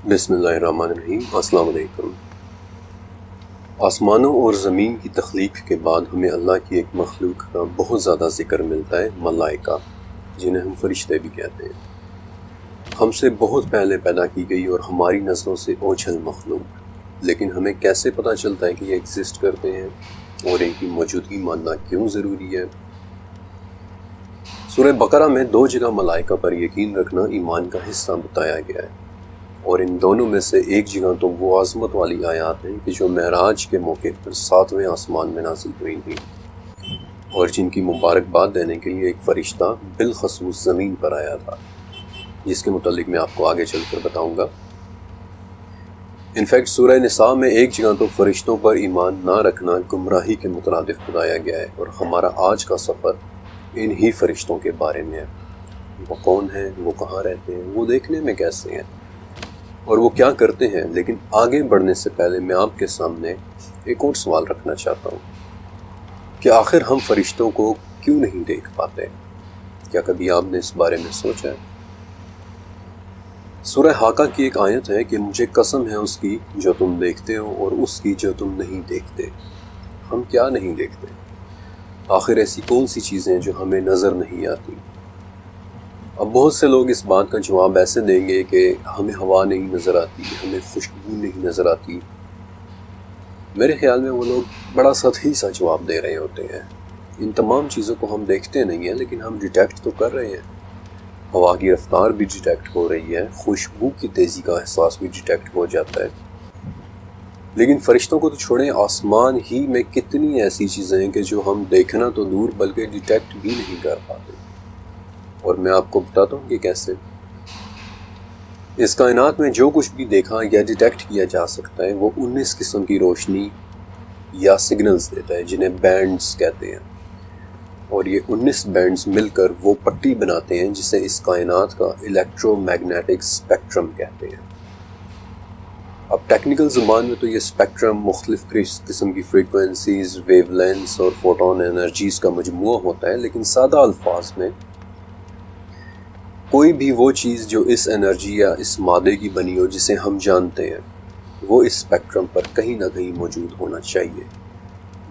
بسم اللہ الرحمن الرحیم۔ السلام علیکم۔ آسمانوں اور زمین کی تخلیق کے بعد ہمیں اللہ کی ایک مخلوق کا بہت زیادہ ذکر ملتا ہے، ملائکہ، جنہیں ہم فرشتے بھی کہتے ہیں۔ ہم سے بہت پہلے پیدا کی گئی اور ہماری نظروں سے اوجھل مخلوق، لیکن ہمیں کیسے پتہ چلتا ہے کہ یہ ایگزسٹ کرتے ہیں اور ان کی موجودگی ماننا کیوں ضروری ہے؟ سورہ بقرہ میں 2 جگہ ملائکہ پر یقین رکھنا ایمان کا حصہ بتایا گیا ہے، اور ان دونوں میں سے ایک جگہ تو وہ عظمت والی آیات ہیں کہ جو معراج کے موقع پر 7ویں آسمان میں نازل ہوئی تھیں، اور جن کی مبارکباد دینے کے لیے ایک فرشتہ بالخصوص زمین پر آیا تھا، جس کے متعلق میں آپ کو آگے چل کر بتاؤں گا۔ انفیکٹ سورہ نساء میں ایک جگہ تو فرشتوں پر ایمان نہ رکھنا گمراہی کے مترادف بتایا گیا ہے، اور ہمارا آج کا سفر انہی فرشتوں کے بارے میں ہے۔ وہ کون ہیں، وہ کہاں رہتے ہیں، وہ دیکھنے میں کیسے ہیں، اور وہ کیا کرتے ہیں۔ لیکن آگے بڑھنے سے پہلے میں آپ کے سامنے ایک اور سوال رکھنا چاہتا ہوں کہ آخر ہم فرشتوں کو کیوں نہیں دیکھ پاتے؟ کیا کبھی آپ نے اس بارے میں سوچا ہے؟ سورہ حاقہ کی ایک آیت ہے کہ مجھے قسم ہے اس کی جو تم دیکھتے ہو اور اس کی جو تم نہیں دیکھتے۔ ہم کیا نہیں دیکھتے؟ آخر ایسی کون سی چیزیں جو ہمیں نظر نہیں آتی؟ اب بہت سے لوگ اس بات کا جواب ایسے دیں گے کہ ہمیں ہوا نہیں نظر آتی، ہمیں خوشبو نہیں نظر آتی۔ میرے خیال میں وہ لوگ بڑا سطحی سا جواب دے رہے ہوتے ہیں۔ ان تمام چیزوں کو ہم دیکھتے نہیں ہیں، لیکن ہم ڈیٹیکٹ تو کر رہے ہیں۔ ہوا کی رفتار بھی ڈیٹیکٹ ہو رہی ہے، خوشبو کی تیزی کا احساس بھی ڈیٹیکٹ ہو جاتا ہے۔ لیکن فرشتوں کو تو چھوڑیں، آسمان ہی میں کتنی ایسی چیزیں ہیں کہ جو ہم دیکھنا تو دور بلکہ ڈیٹیکٹ بھی نہیں کر پاتے، اور میں آپ کو بتاتا ہوں کہ کیسے۔ اس کائنات میں جو کچھ بھی دیکھا یا ڈیٹیکٹ کیا جا سکتا ہے وہ 19 قسم کی روشنی یا سگنلز دیتا ہے، جنہیں بینڈز کہتے ہیں، اور یہ 19 بینڈز مل کر وہ پٹی بناتے ہیں جسے اس کائنات کا الیکٹرو میگنیٹک اسپیکٹرم کہتے ہیں۔ اب ٹیکنیکل زبان میں تو یہ اسپیکٹرم مختلف قسم کی فریکوینسیز، ویو لینتھس اور فوٹون انرجیز کا مجموعہ ہوتا ہے، لیکن سادہ الفاظ میں کوئی بھی وہ چیز جو اس انرجی یا اس مادے کی بنی ہو جسے ہم جانتے ہیں، وہ اس اسپیکٹرم پر کہیں نہ کہیں موجود ہونا چاہیے۔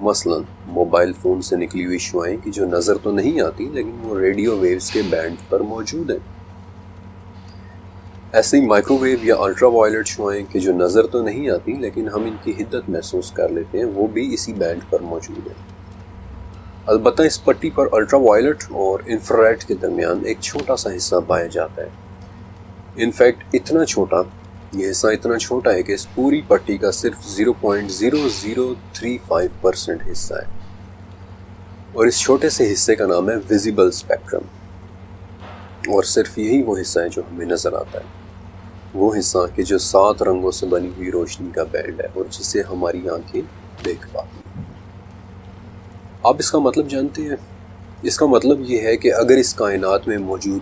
مثلا موبائل فون سے نکلی ہوئی شعاعیں کہ جو نظر تو نہیں آتی لیکن وہ ریڈیو ویوز کے بینڈ پر موجود ہیں۔ ایسے ہی مائکرو ویو یا الٹرا وائلٹ شعاعیں کہ جو نظر تو نہیں آتی لیکن ہم ان کی حدت محسوس کر لیتے ہیں، وہ بھی اسی بینڈ پر موجود ہیں۔ البتہ اس پٹی پر الٹرا وائلٹ اور انفراریڈ کے درمیان ایک چھوٹا سا حصہ پایا جاتا ہے۔ انفیکٹ یہ حصہ اتنا چھوٹا ہے کہ اس پوری پٹی کا صرف 0.0035% حصہ ہے، اور اس چھوٹے سے حصے کا نام ہے ویزیبل اسپیکٹرم، اور صرف یہی وہ حصہ ہے جو ہمیں نظر آتا ہے، وہ حصہ کہ جو 7 رنگوں سے بنی ہوئی روشنی کا بینڈ ہے اور جسے ہماری آنکھیں دیکھ پاتی ہیں۔ آپ اس کا مطلب جانتے ہیں؟ اس کا مطلب یہ ہے کہ اگر اس کائنات میں موجود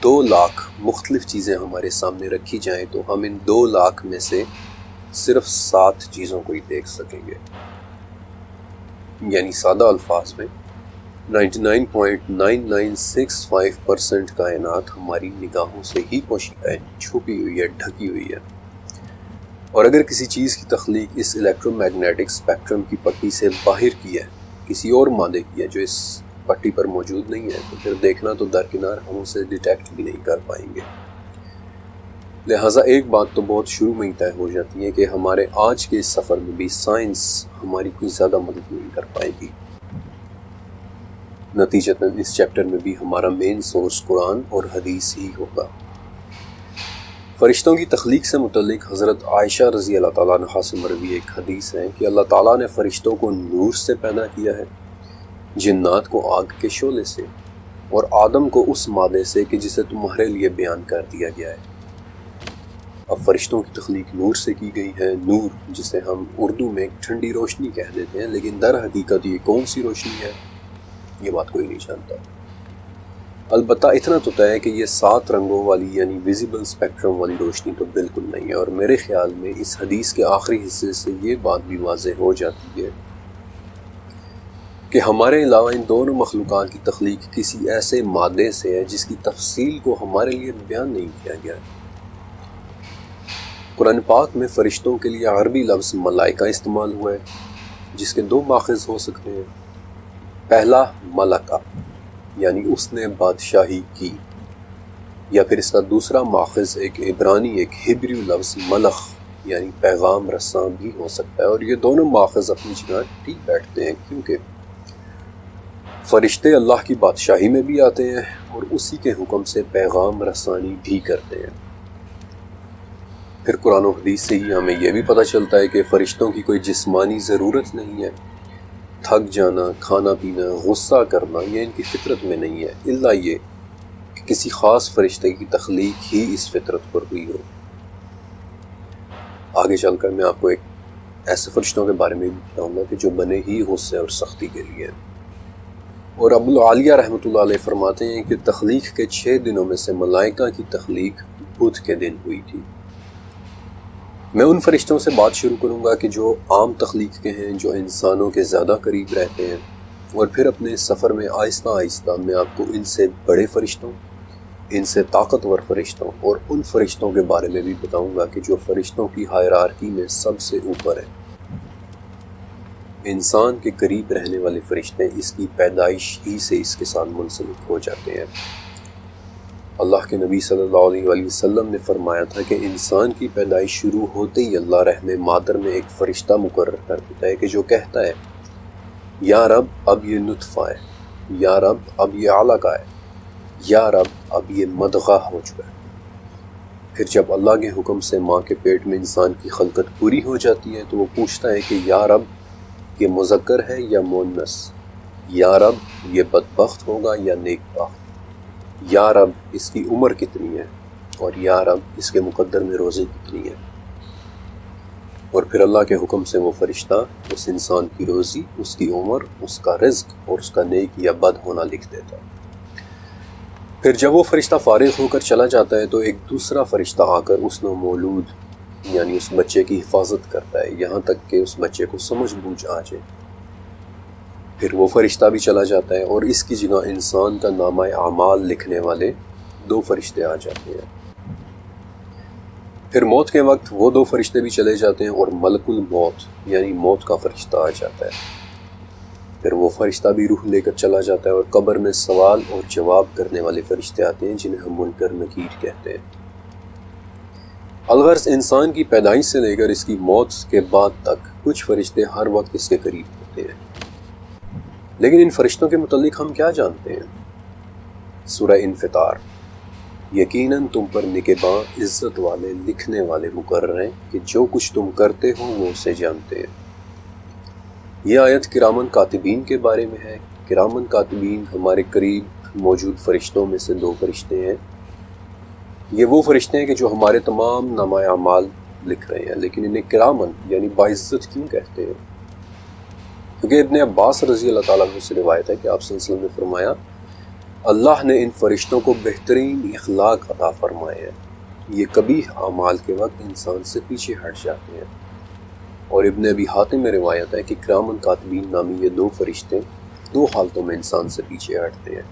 2 لاکھ مختلف چیزیں ہمارے سامنے رکھی جائیں تو ہم ان 2 لاکھ میں سے صرف 7 چیزوں کو ہی دیکھ سکیں گے۔ یعنی سادہ الفاظ میں 99.9965% کائنات ہماری نگاہوں سے ہی پوشیدہ ہے، چھپی ہوئی ہے، ڈھکی ہوئی ہے۔ اور اگر کسی چیز کی تخلیق اس الیکٹرو میگنیٹک اسپیکٹرم کی پٹی سے باہر کی ہے، کسی اور مادے کی ہے جو اس پٹی پر موجود نہیں ہے، تو پھر دیکھنا تو درکنار ہم اسے ڈیٹیکٹ بھی نہیں کر پائیں گے۔ لہٰذا ایک بات تو بہت شروع میں ہی طے ہو جاتی ہے کہ ہمارے آج کے اس سفر میں بھی سائنس ہماری کوئی زیادہ مدد نہیں کر پائے گی۔ نتیجتاً اس چیپٹر میں بھی ہمارا مین سورس قرآن اور حدیث ہی ہوگا۔ فرشتوں کی تخلیق سے متعلق حضرت عائشہ رضی اللہ تعالیٰ عنہا سے مروی ایک حدیث ہے کہ اللہ تعالیٰ نے فرشتوں کو نور سے پیدا کیا ہے، جنات کو آگ کے شعلے سے، اور آدم کو اس مادے سے کہ جسے تمہارے لیے بیان کر دیا گیا ہے۔ اب فرشتوں کی تخلیق نور سے کی گئی ہے، نور جسے ہم اردو میں ایک ٹھنڈی روشنی کہہ دیتے ہیں، لیکن در حقیقت یہ کون سی روشنی ہے، یہ بات کوئی نہیں جانتا۔ البتہ اتنا تو طے ہے کہ یہ 7 رنگوں والی یعنی ویزیبل اسپیکٹرم والی روشنی تو بالکل نہیں ہے، اور میرے خیال میں اس حدیث کے آخری حصے سے یہ بات بھی واضح ہو جاتی ہے کہ ہمارے علاوہ ان دونوں مخلوقات کی تخلیق کسی ایسے مادے سے ہے جس کی تفصیل کو ہمارے لیے بیان نہیں کیا گیا ہے۔ قرآن پاک میں فرشتوں کے لیے عربی لفظ ملائکہ استعمال ہوا ہے، جس کے دو ماخذ ہو سکتے ہیں۔ پہلا ملکہ، یعنی اس نے بادشاہی کی، یا پھر اس کا دوسرا ماخذ ایک عبرانی ایک ہبریو لفظ ملخ یعنی پیغام رساں بھی ہو سکتا ہے، اور یہ دونوں ماخذ اپنی جگہ ٹھیک بیٹھتے ہیں، کیونکہ فرشتے اللہ کی بادشاہی میں بھی آتے ہیں اور اسی کے حکم سے پیغام رسانی بھی کرتے ہیں۔ پھر قرآن و حدیث سے ہی ہمیں یہ بھی پتہ چلتا ہے کہ فرشتوں کی کوئی جسمانی ضرورت نہیں ہے، تھک جانا، کھانا پینا، غصہ کرنا یہ ان کی فطرت میں نہیں ہے، الا یہ کہ کسی خاص فرشتے کی تخلیق ہی اس فطرت پر ہوئی ہو۔ آگے چل کر میں آپ کو ایک ایسے فرشتوں کے بارے میں بتاؤں گا کہ جو بنے ہی غصے اور سختی کے لیے، اور ابو العالیہ رحمۃ اللہ علیہ فرماتے ہیں کہ تخلیق کے 6 دنوں میں سے ملائکہ کی تخلیق بدھ کے دن ہوئی تھی۔ میں ان فرشتوں سے بات شروع کروں گا کہ جو عام تخلیق کے ہیں، جو انسانوں کے زیادہ قریب رہتے ہیں، اور پھر اپنے سفر میں آہستہ آہستہ میں آپ کو ان سے بڑے فرشتوں، ان سے طاقتور فرشتوں اور ان فرشتوں کے بارے میں بھی بتاؤں گا کہ جو فرشتوں کی ہائرارکی میں سب سے اوپر ہیں۔ انسان کے قریب رہنے والے فرشتے اس کی پیدائش ہی سے اس کے ساتھ منسلک ہو جاتے ہیں۔ اللہ کے نبی صلی اللہ علیہ وآلہ وسلم نے فرمایا تھا کہ انسان کی پیدائش شروع ہوتے ہی اللہ رحم مادر میں ایک فرشتہ مقرر کر دیتا ہے کہ جو کہتا ہے یا رب اب یہ نطفہ ہے، یا رب اب یہ علقہ ہے، یا رب اب یہ مضغہ ہو چکا ہے۔ پھر جب اللہ کے حکم سے ماں کے پیٹ میں انسان کی خلقت پوری ہو جاتی ہے تو وہ پوچھتا ہے کہ یا رب یہ مذکر ہے یا مؤنث، یا رب یہ بدبخت ہوگا یا نیک بخت، یا رب اس کی عمر کتنی ہے، اور یا رب اس کے مقدر میں روزے کتنی ہے۔ اور پھر اللہ کے حکم سے وہ فرشتہ اس انسان کی روزی، اس کی عمر، اس کا رزق اور اس کا نیک یا بد ہونا لکھ دیتا ہے۔ پھر جب وہ فرشتہ فارغ ہو کر چلا جاتا ہے تو ایک دوسرا فرشتہ آ کر اس نو مولود یعنی اس بچے کی حفاظت کرتا ہے، یہاں تک کہ اس بچے کو سمجھ بوجھ آ جائے۔ پھر وہ فرشتہ بھی چلا جاتا ہے اور اس کی جگہ انسان کا نامہ اعمال لکھنے والے 2 فرشتے آ جاتے ہیں۔ پھر موت کے وقت وہ 2 فرشتے بھی چلے جاتے ہیں اور ملک الموت یعنی موت کا فرشتہ آ جاتا ہے۔ پھر وہ فرشتہ بھی روح لے کر چلا جاتا ہے اور قبر میں سوال اور جواب کرنے والے فرشتے آتے ہیں جنہیں ہم منکر نکیر کہتے ہیں۔ الغرض انسان کی پیدائش سے لے کر اس کی موت کے بعد تک کچھ فرشتے ہر وقت اس کے قریب ہوتے ہیں۔ لیکن ان فرشتوں کے متعلق ہم کیا جانتے ہیں؟ سورہ انفطار، یقیناً تم پر نگہباں عزت والے لکھنے والے مقرر ہیں کہ جو کچھ تم کرتے ہو وہ اسے جانتے ہیں۔ یہ آیت کرامن کاتبین کے بارے میں ہے۔ کرامن کاتبین ہمارے قریب موجود فرشتوں میں سے 2 فرشتے ہیں۔ یہ وہ فرشتے ہیں کہ جو ہمارے تمام نامہ اعمال لکھ رہے ہیں، لیکن انہیں کرامن یعنی باعزت کیوں کہتے ہیں؟ کیونکہ ابن عباس رضی اللہ تعالیٰ عنہ سے روایت ہے کہ آپ صلی اللہ علیہ وسلم نے فرمایا اللہ نے ان فرشتوں کو بہترین اخلاق عطا فرمائے ہیں، یہ قبیح اعمال کے وقت انسان سے پیچھے ہٹ جاتے ہیں۔ اور ابن ابی حاتم میں روایت ہے کہ کرامن کاتبین نامی یہ 2 فرشتے 2 حالتوں میں انسان سے پیچھے ہٹتے ہیں۔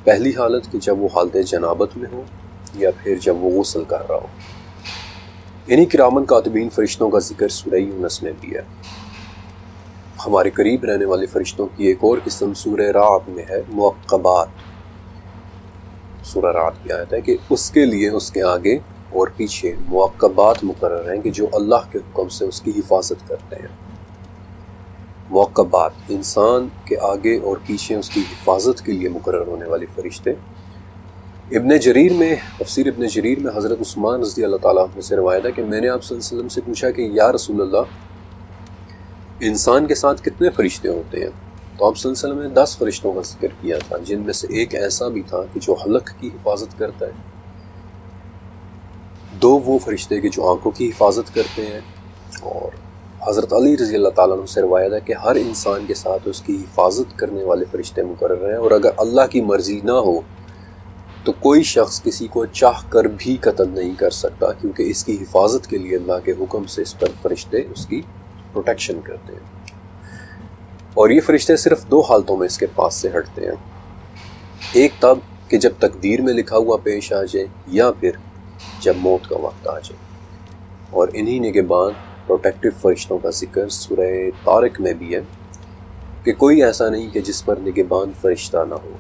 پہلی حالت کہ جب وہ حالت جنابت میں ہو یا پھر جب وہ غسل کر رہا ہو۔ انہی کرامن کاتبین فرشتوں کا ذکر سورہ یونس میں بھی ہے۔ ہمارے قریب رہنے والے فرشتوں کی ایک اور قسم سورہ رعد میں ہے، معقبات۔ سورہ رعد کی آیت ہے کہ اس کے لیے اس کے آگے اور پیچھے معقبات مقرر ہیں کہ جو اللہ کے حکم سے اس کی حفاظت کرتے ہیں۔ معقبات انسان کے آگے اور پیچھے اس کی حفاظت کے لیے مقرر ہونے والے فرشتے۔ ابن جریر میں تفسیر ابن جریر میں حضرت عثمان رضی اللہ تعالیٰ عنہ سے روایت ہے کہ میں نے آپ صلی اللہ علیہ وسلم سے پوچھا کہ یا رسول اللہ انسان کے ساتھ کتنے فرشتے ہوتے ہیں؟ تو آپ صلی اللہ علیہ وسلم نے 10 فرشتوں کا ذکر کیا تھا، جن میں سے ایک ایسا بھی تھا کہ جو حلق کی حفاظت کرتا ہے، 2 وہ فرشتے کہ جو آنکھوں کی حفاظت کرتے ہیں، اور حضرت علی رضی اللہ تعالیٰ عنہ سے روایت ہے کہ ہر انسان کے ساتھ اس کی حفاظت کرنے والے فرشتے مقرر ہیں، اور اگر اللہ کی مرضی نہ ہو تو کوئی شخص کسی کو چاہ کر بھی قتل نہیں کر سکتا، کیونکہ اس کی حفاظت کے لیے اللہ کے حکم سے اس پر فرشتے اس کی پروٹیکشن کرتے ہیں۔ اور یہ فرشتے صرف 2 حالتوں میں اس کے پاس سے ہٹتے ہیں، ایک تب کہ جب تقدیر میں لکھا ہوا پیش آ جائے، یا پھر جب موت کا وقت آ جائے۔ اور انہی نگہبان پروٹیکٹیو فرشتوں کا ذکر سورہ طارق میں بھی ہے کہ کوئی ایسا نہیں کہ جس پر نگہبان فرشتہ نہ ہو.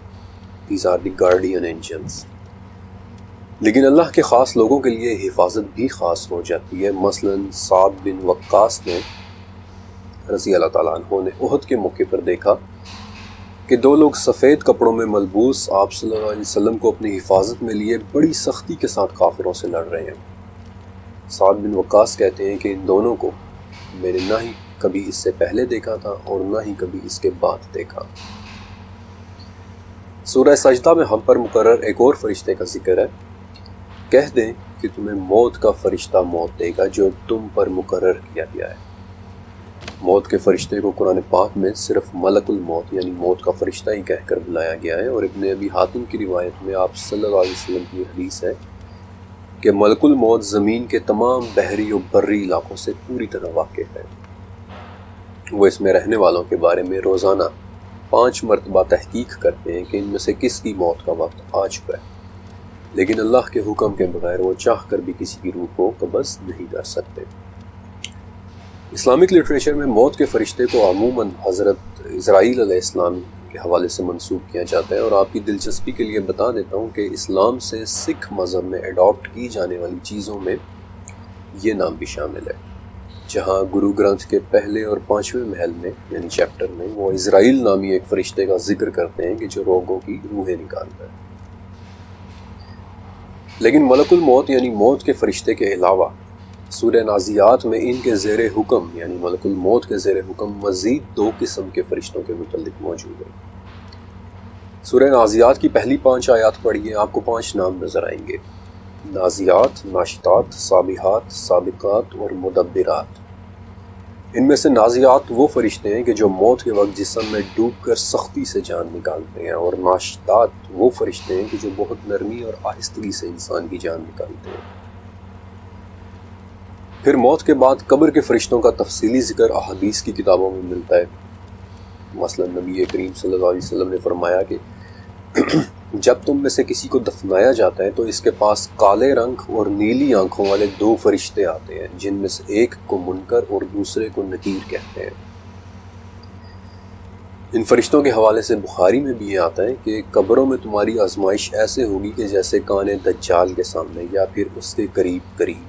These are the guardian angels. لیکن اللہ کے خاص لوگوں کے لیے حفاظت بھی خاص ہو جاتی ہے. مثلاً سعد بن وقاص نے رضی اللہ تعالیٰ عنہ نے احد کے موقع پر دیکھا کہ دو لوگ سفید کپڑوں میں ملبوس آپ صلی اللہ علیہ وسلم کو اپنی حفاظت میں لیے بڑی سختی کے ساتھ کافروں سے لڑ رہے ہیں. سعد بن وقاص کہتے ہیں کہ ان دونوں کو میں نے نہ ہی کبھی اس سے پہلے دیکھا تھا اور نہ ہی کبھی اس کے بعد دیکھا. سورہ سجدہ میں ہم پر مقرر ایک اور فرشتے کا ذکر ہے. کہہ دیں کہ تمہیں موت کا فرشتہ موت دے گا جو تم پر مقرر کیا گیا ہے. موت کے فرشتے کو قرآن پاک میں صرف ملک الموت یعنی موت کا فرشتہ ہی کہہ کر بلایا گیا ہے. اور ابن ابی حاتم کی روایت میں آپ صلی اللہ علیہ وسلم کی حدیث ہے کہ ملک الموت زمین کے تمام بحری و بری علاقوں سے پوری طرح واقف ہے. وہ اس میں رہنے والوں کے بارے میں روزانہ 5 مرتبہ تحقیق کرتے ہیں کہ ان میں سے کس کی موت کا وقت آ چکا ہے، لیکن اللہ کے حکم کے بغیر وہ چاہ کر بھی کسی کی روح کو قبض نہیں کر سکتے. اسلامک لٹریچر میں موت کے فرشتے کو عموماً حضرت اسرائیل علیہ السلام کے حوالے سے منسوب کیا جاتا ہے. اور آپ کی دلچسپی کے لیے بتا دیتا ہوں کہ اسلام سے سکھ مذہب میں اڈاپٹ کی جانے والی چیزوں میں یہ نام بھی شامل ہے. جہاں گرو گرنتھ کے پہلے اور 5ویں محل میں یعنی چیپٹر میں وہ اسرائیل نامی ایک فرشتے کا ذکر کرتے ہیں کہ جو روگوں کی روحیں نکالتا ہے. لیکن ملک الموت یعنی موت کے فرشتے کے علاوہ سورہ نازیات میں ان کے زیر حکم یعنی ملک الموت کے زیر حکم مزید 2 قسم کے فرشتوں کے متعلق موجود ہیں. سورہ نازیات کی پہلی 5 آیات پڑھیے، آپ کو 5 نام نظر آئیں گے: نازیات، ناشطات، سابحات، سابقات اور مدبرات. ان میں سے نازیات وہ فرشتے ہیں کہ جو موت کے وقت جسم میں ڈوب کر سختی سے جان نکالتے ہیں، اور ناشطات وہ فرشتے ہیں کہ جو بہت نرمی اور آہستگی سے انسان کی جان نکالتے ہیں. پھر موت کے بعد قبر کے فرشتوں کا تفصیلی ذکر احادیث کی کتابوں میں ملتا ہے. مثلا نبی کریم صلی اللہ علیہ وسلم نے فرمایا کہ جب تم میں سے کسی کو دفنایا جاتا ہے تو اس کے پاس کالے رنگ اور نیلی آنکھوں والے 2 فرشتے آتے ہیں، جن میں سے ایک کو منکر اور دوسرے کو نکیر کہتے ہیں. ان فرشتوں کے حوالے سے بخاری میں بھی یہ آتا ہے کہ قبروں میں تمہاری آزمائش ایسے ہوگی کہ جیسے کانے دجال کے سامنے یا پھر اس کے قریب قریب.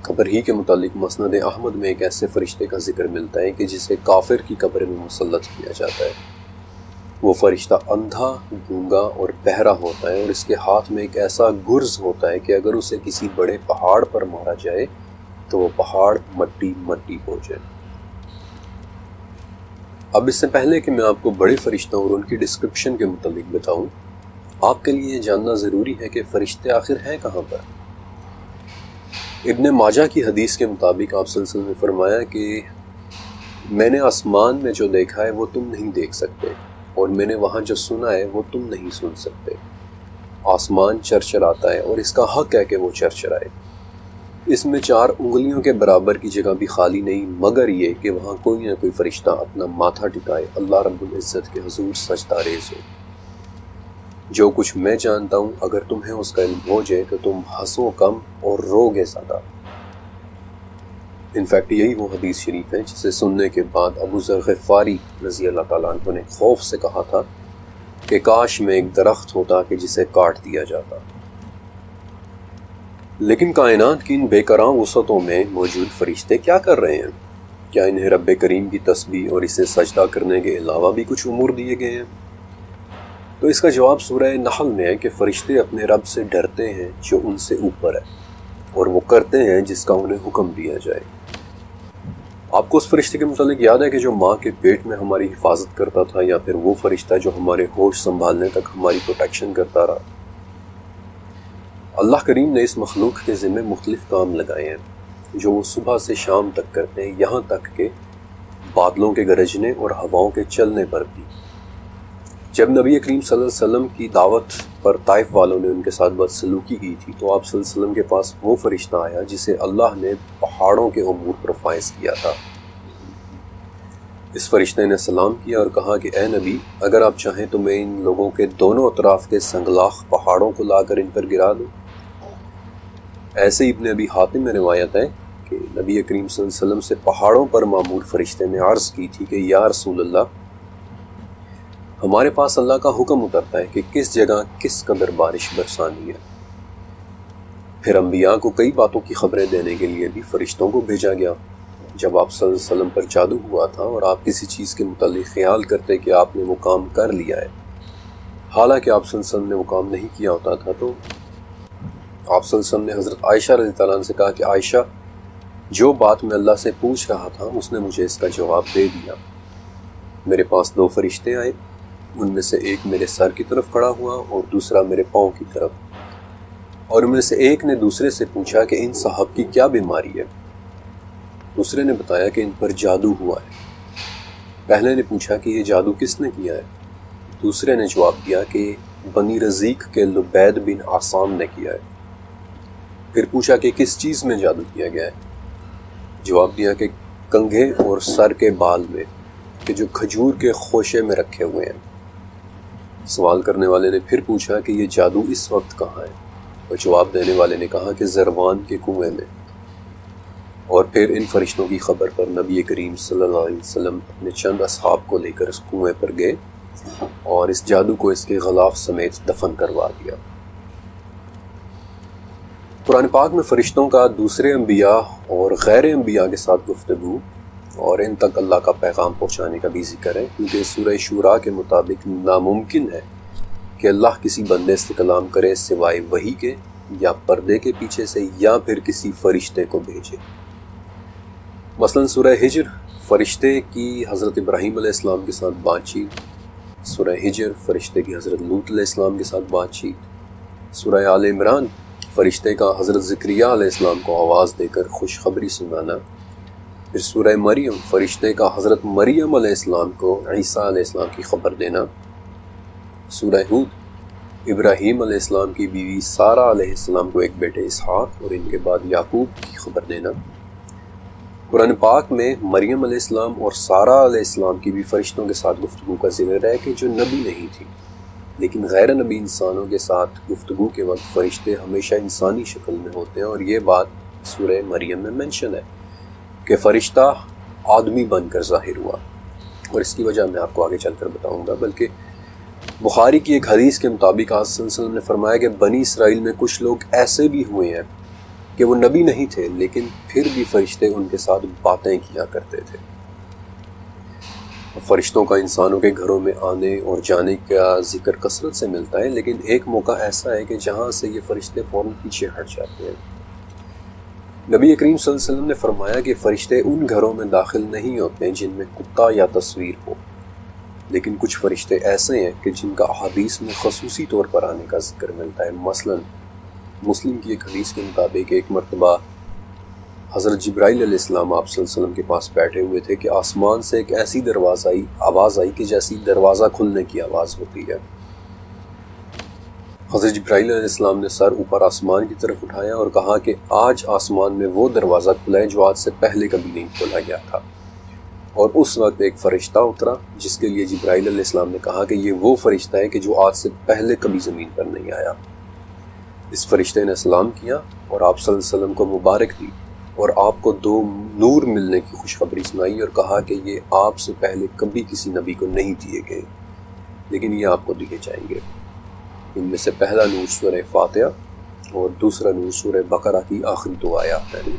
قبر ہی کے متعلق مسند احمد میں ایک ایسے فرشتے کا ذکر ملتا ہے کہ جسے کافر کی قبر میں مسلط کیا جاتا ہے. وہ فرشتہ اندھا، گونگا اور بہرا ہوتا ہے، اور اس کے ہاتھ میں ایک ایسا گرز ہوتا ہے کہ اگر اسے کسی بڑے پہاڑ پر مارا جائے تو وہ پہاڑ مٹی مٹی ہو جائے. اب اس سے پہلے کہ میں آپ کو بڑے فرشتوں اور ان کی ڈسکرپشن کے متعلق بتاؤں، آپ کے لیے یہ جاننا ضروری ہے کہ فرشتے آخر ہیں کہاں پر. ابن ماجہ کی حدیث کے مطابق آپ صلی اللہ علیہ وسلم نے فرمایا کہ میں نے آسمان میں جو دیکھا ہے وہ تم نہیں دیکھ سکتے، اور میں نے وہاں جو سنا ہے وہ تم نہیں سن سکتے. آسمان چرچراتا ہے اور اس کا حق ہے کہ وہ چرچرائے. اس میں 4 انگلیوں کے برابر کی جگہ بھی خالی نہیں، مگر یہ کہ وہاں کوئی نہ کوئی فرشتہ اپنا ماتھا ٹکائے اللہ رب العزت کے حضور سجدہ ریز ہو. جو کچھ میں جانتا ہوں اگر تمہیں اس کا علم ہو جائے تو تم ہنسو کم اور روگے زیادہ. انفیکٹ یہی وہ حدیث شریف ہے جسے سننے کے بعد ابو ذر غفاری رضی اللہ تعالیٰ عنہ نے خوف سے کہا تھا کہ کاش میں ایک درخت ہوتا کہ جسے کاٹ دیا جاتا. لیکن کائنات کی ان بے کراں وسعتوں میں موجود فرشتے کیا کر رہے ہیں؟ کیا انہیں رب کریم کی تسبیح اور اسے سجدہ کرنے کے علاوہ بھی کچھ امور دیے گئے ہیں؟ تو اس کا جواب سورہ نحل میں ہے کہ فرشتے اپنے رب سے ڈرتے ہیں جو ان سے اوپر ہے، اور وہ کرتے ہیں جس کا انہیں حکم دیا جائے. آپ کو اس فرشتے کے متعلق یاد ہے کہ جو ماں کے پیٹ میں ہماری حفاظت کرتا تھا، یا پھر وہ فرشتہ جو ہمارے ہوش سنبھالنے تک ہماری پروٹیکشن کرتا رہا؟ اللہ کریم نے اس مخلوق کے ذمہ مختلف کام لگائے ہیں جو وہ صبح سے شام تک کرتے ہیں، یہاں تک کہ بادلوں کے گرجنے اور ہواؤں کے چلنے پر بھی. جب نبی کریم صلی اللہ علیہ وسلم کی دعوت پر طائف والوں نے ان کے ساتھ بدسلوکی کی تھی تو آپ صلی اللہ علیہ وسلم کے پاس وہ فرشتہ آیا جسے اللہ نے پہاڑوں کے امور پر فائز کیا تھا. اس فرشتے نے سلام کیا اور کہا کہ اے نبی، اگر آپ چاہیں تو میں ان لوگوں کے دونوں اطراف کے سنگلاخ پہاڑوں کو لا کر ان پر گرا دوں. ایسے ہی ابن ابی حاتم میں روایت ہے کہ نبی کریم صلی اللہ علیہ وسلم سے پہاڑوں پر معمور فرشتے نے عرض کی تھی کہ یا رسول اللہ، ہمارے پاس اللہ کا حکم اترتا ہے کہ کس جگہ کس قدر بارش برسانی ہے۔ پھر انبیاء کو کئی باتوں کی خبریں دینے کے لیے بھی فرشتوں کو بھیجا گیا۔ جب آپ صلی اللہ علیہ وسلم پر جادو ہوا تھا اور آپ کسی چیز کے متعلق خیال کرتے کہ آپ نے وہ کام کر لیا ہے، حالانکہ آپ صلی اللہ علیہ وسلم نے وہ کام نہیں کیا ہوتا تھا، تو آپ صلی اللہ علیہ وسلم نے حضرت عائشہ رضی اللہ عنہ سے کہا کہ عائشہ، جو بات میں اللہ سے پوچھ رہا تھا اس نے مجھے اس کا جواب دے دیا۔ میرے پاس 2 فرشتے آئے، ان میں سے ایک میرے سر کی طرف کھڑا ہوا اور دوسرا میرے پاؤں کی طرف، اور ان میں سے ایک نے دوسرے سے پوچھا کہ ان صاحب کی کیا بیماری ہے؟ دوسرے نے بتایا کہ ان پر جادو ہوا ہے۔ پہلے نے پوچھا کہ یہ جادو کس نے کیا ہے؟ دوسرے نے جواب دیا کہ بنی رزیق کے لبید بن عاصم نے کیا ہے۔ پھر پوچھا کہ کس چیز میں جادو کیا گیا ہے؟ جواب دیا کہ کنگھے اور سر کے بال میں، کہ جو کھجور کے خوشے میں رکھے ہوئے ہیں۔ سوال کرنے والے نے پھر پوچھا کہ یہ جادو اس وقت کہاں ہے؟ اور جواب دینے والے نے کہا کہ زروان کے کنویں میں۔ اور پھر ان فرشتوں کی خبر پر نبی کریم صلی اللہ علیہ وسلم اپنے چند اصحاب کو لے کر اس کنویں پر گئے اور اس جادو کو اس کے غلاف سمیت دفن کروا دیا۔ قرآن پاک میں فرشتوں کا دوسرے انبیاء اور غیر انبیاء کے ساتھ گفتگو اور ان تک اللہ کا پیغام پہنچانے کا بھی ذکر ہے، کیونکہ سورہ شورا کے مطابق ناممکن ہے کہ اللہ کسی بندے سے کلام کرے سوائے وحی کے، یا پردے کے پیچھے سے، یا پھر کسی فرشتے کو بھیجے۔ مثلا سورہ ہجر، فرشتے کی حضرت ابراہیم علیہ السلام کے ساتھ بات چیت، سورہ ہجر فرشتے کی حضرت لوط علیہ السلام کے ساتھ بات چیت، سورہ آل عمران فرشتے کا حضرت زکریہ علیہ السلام کو آواز دے کر خوشخبری سنانا، پھر سورہ مریم فرشتے کا حضرت مریم علیہ السلام کو عیسیٰ علیہ السلام کی خبر دینا، سورہ ہود ابراہیم علیہ السلام کی بیوی سارہ علیہ السلام کو ایک بیٹے اسحاق اور ان کے بعد یعقوب کی خبر دینا۔ قرآن پاک میں مریم علیہ السلام اور سارہ علیہ السلام کی بھی فرشتوں کے ساتھ گفتگو کا ذکر ہے کہ جو نبی نہیں تھی، لیکن غیر نبی انسانوں کے ساتھ گفتگو کے وقت فرشتے ہمیشہ انسانی شکل میں ہوتے ہیں، اور یہ بات سورہ مریم میں منشن ہے کہ فرشتہ آدمی بن کر ظاہر ہوا، اور اس کی وجہ میں آپ کو آگے چل کر بتاؤں گا۔ بلکہ بخاری کی ایک حدیث کے مطابق آپ صلی اللہ علیہ وسلم نے فرمایا کہ بنی اسرائیل میں کچھ لوگ ایسے بھی ہوئے ہیں کہ وہ نبی نہیں تھے، لیکن پھر بھی فرشتے ان کے ساتھ باتیں کیا کرتے تھے۔ فرشتوں کا انسانوں کے گھروں میں آنے اور جانے کا ذکر کثرت سے ملتا ہے، لیکن ایک موقع ایسا ہے کہ جہاں سے یہ فرشتے فوراً پیچھے ہٹ جاتے ہیں۔ نبی کریم صلی اللہ علیہ وسلم نے فرمایا کہ فرشتے ان گھروں میں داخل نہیں ہوتے جن میں کتا یا تصویر ہو، لیکن کچھ فرشتے ایسے ہیں کہ جن کا احادیث میں خصوصی طور پر آنے کا ذکر ملتا ہے۔ مثلا مسلم کی ایک حدیث کے مطابق ایک مرتبہ حضرت جبرائیل علیہ السلام آپ صلی اللہ علیہ وسلم کے پاس بیٹھے ہوئے تھے کہ آسمان سے ایک ایسی آواز آئی کہ جیسی دروازہ کھلنے کی آواز ہوتی ہے۔ حضرت جبرائیل علیہ السلام نے سر اوپر آسمان کی طرف اٹھایا اور کہا کہ آج آسمان میں وہ دروازہ کھلا ہے جو آج سے پہلے کبھی نہیں کھولا گیا تھا۔ اور اس وقت ایک فرشتہ اترا جس کے لیے جبرائیل علیہ السلام نے کہا کہ یہ وہ فرشتہ ہے کہ جو آج سے پہلے کبھی زمین پر نہیں آیا۔ اس فرشتے نے سلام کیا اور آپ صلی اللہ علیہ وسلم کو مبارک دی اور آپ کو 2 نور ملنے کی خوشخبری سنائی اور کہا کہ یہ آپ سے پہلے کبھی کسی نبی کو نہیں دیے گئے، لیکن یہ آپ کو دیے جائیں گے۔ ان میں سے پہلا نور سورہ فاتحہ اور دوسرا نور سورہ بقرہ کی آخری 2 آیات ہیں۔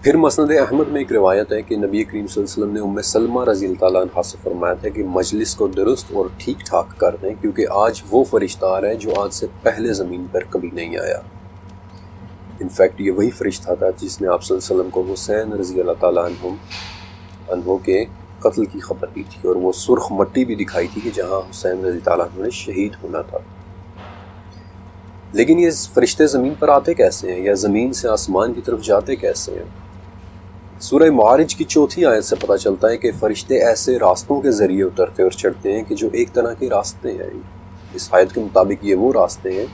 پھر مسند احمد میں ایک روایت ہے کہ نبی کریم صلی اللہ علیہ وسلم نے ام سلمہ رضی اللہ تعالیٰ عنہ سے فرمایا تھا کہ مجلس کو درست اور ٹھیک ٹھاک کر دیں، کیونکہ آج وہ فرشتہ آ رہا ہے جو آج سے پہلے زمین پر کبھی نہیں آیا۔ انفیکٹ یہ وہی فرشتہ تھا جس نے آپ صلی اللہ علیہ وسلم کو حسین رضی اللہ تعالیٰ عنہ کے قتل کی خبر دی تھی، اور وہ سرخ مٹی بھی دکھائی تھی کہ جہاں حسین رضی تعالیٰ عنہ نے شہید ہونا تھا۔ لیکن یہ فرشتے زمین پر آتے کیسے ہیں، یا زمین سے آسمان کی طرف جاتے کیسے ہیں؟ سورہ معارج کی 4 آیت سے پتہ چلتا ہے کہ فرشتے ایسے راستوں کے ذریعے اترتے اور چڑھتے ہیں کہ جو ایک طرح کے راستے ہیں۔ اس آیت کے مطابق یہ وہ راستے ہیں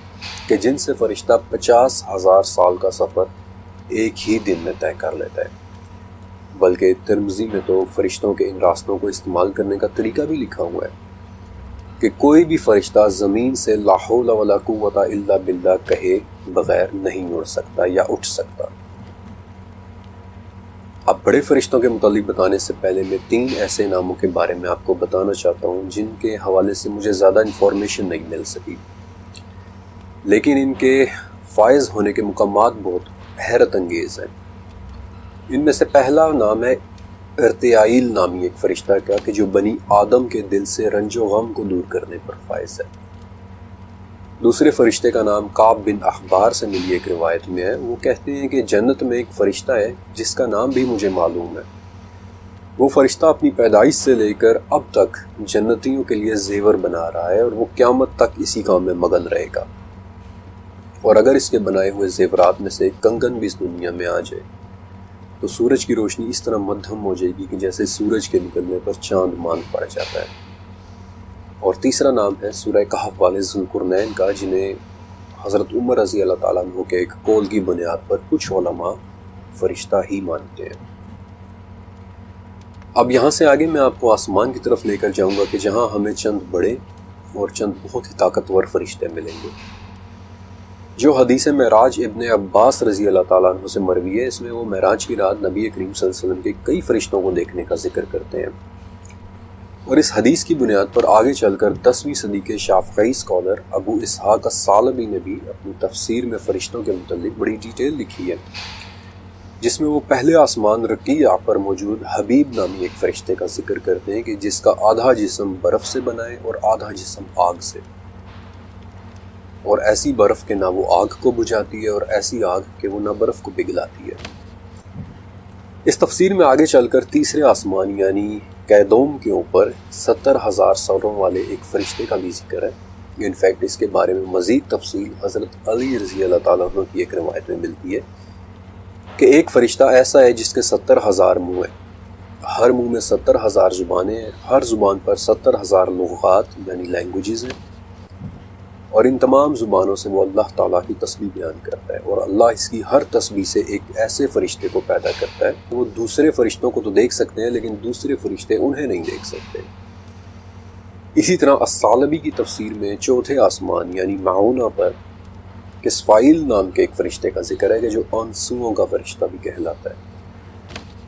کہ جن سے فرشتہ 50,000 سال کا سفر ایک ہی دن میں طے کر لیتا ہے۔ بلکہ ترمذی میں تو فرشتوں کے ان راستوں کو استعمال کرنے کا طریقہ بھی لکھا ہوا ہے۔ کہ کوئی بھی فرشتہ زمین سے لا حول ولا قوت الا باللہ کہے بغیر نہیں اڑ سکتا یا اٹھ سکتا۔ اب بڑے فرشتوں کے متعلق بتانے سے پہلے میں 3 ایسے ناموں کے بارے میں آپ کو بتانا چاہتا ہوں جن کے حوالے سے مجھے زیادہ انفارمیشن نہیں مل سکی، لیکن ان کے فائز ہونے کے مقامات بہت حیرت انگیز ہیں۔ ان میں سے پہلا نام ہے ارتیائیل نامی ایک فرشتہ کا، کہ جو بنی آدم کے دل سے رنج و غم کو دور کرنے پر فائز ہے۔ دوسرے فرشتے کا نام کعب بن احبار سے ملی ایک روایت میں ہے۔ وہ کہتے ہیں کہ جنت میں ایک فرشتہ ہے جس کا نام بھی مجھے معلوم ہے۔ وہ فرشتہ اپنی پیدائش سے لے کر اب تک جنتیوں کے لیے زیور بنا رہا ہے، اور وہ قیامت تک اسی کام میں مگن رہے گا۔ اور اگر اس کے بنائے ہوئے زیورات میں سے ایک کنگن بھی اس دنیا میں آ جائے تو سورج کی روشنی اس طرح مدھم ہو جائے گی کہ جیسے سورج کے نکلنے پر چاند ماند پڑ جاتا ہے۔ اور تیسرا نام ہے سورہ کہف والے ذوالقرنین کا، جنہیں حضرت عمر رضی اللہ تعالیٰ عنہ کے ایک قول کی بنیاد پر کچھ علماء فرشتہ ہی مانتے ہیں۔ اب یہاں سے آگے میں آپ کو آسمان کی طرف لے کر جاؤں گا کہ جہاں ہمیں چند بڑے اور چند بہت ہی طاقتور فرشتے ملیں گے۔ جو حدیث معراج ابن عباس رضی اللہ تعالیٰ عنہ سے مروی ہے، اس میں وہ معراج کی رات نبی کریم صلی اللہ علیہ وسلم کے کئی فرشتوں کو دیکھنے کا ذکر کرتے ہیں، اور اس حدیث کی بنیاد پر آگے چل کر 10ویں صدی کے شافعی اسکالر ابو اسحاق الثعلبی نے بھی اپنی تفسیر میں فرشتوں کے متعلق بڑی ڈیٹیل لکھی ہے، جس میں وہ پہلے آسمان رقیع پر موجود حبیب نامی ایک فرشتے کا ذکر کرتے ہیں کہ جس کا آدھا جسم برف سے بنا ہے اور آدھا جسم آگ سے، اور ایسی برف کہ نہ وہ آگ کو بجھاتی ہے اور ایسی آگ کہ وہ نہ برف کو پگھلاتی ہے۔ اس تفسیر میں آگے چل کر تیسرے آسمان یعنی کیدوم کے اوپر 70,000 سروں والے ایک فرشتے کا بھی ذکر ہے۔ انفیکٹ اس کے بارے میں مزید تفصیل حضرت علی رضی اللہ تعالیٰ عنہ کی ایک روایت میں ملتی ہے کہ ایک فرشتہ ایسا ہے جس کے 70,000 منہ ہیں، ہر منہ میں 70,000 زبانیں ہیں، ہر زبان پر 70,000 لغات یعنی لینگویجز ہیں، اور ان تمام زبانوں سے وہ اللہ تعالیٰ کی تسبیح بیان کرتا ہے، اور اللہ اس کی ہر تسبیح سے ایک ایسے فرشتے کو پیدا کرتا ہے کہ وہ دوسرے فرشتوں کو تو دیکھ سکتے ہیں لیکن دوسرے فرشتے انہیں نہیں دیکھ سکتے۔ اسی طرح الثعلبی کی تفسیر میں چوتھے آسمان یعنی معونہ پر کسفائیل نام کے ایک فرشتے کا ذکر ہے کہ جو آنسوؤں کا فرشتہ بھی کہلاتا ہے،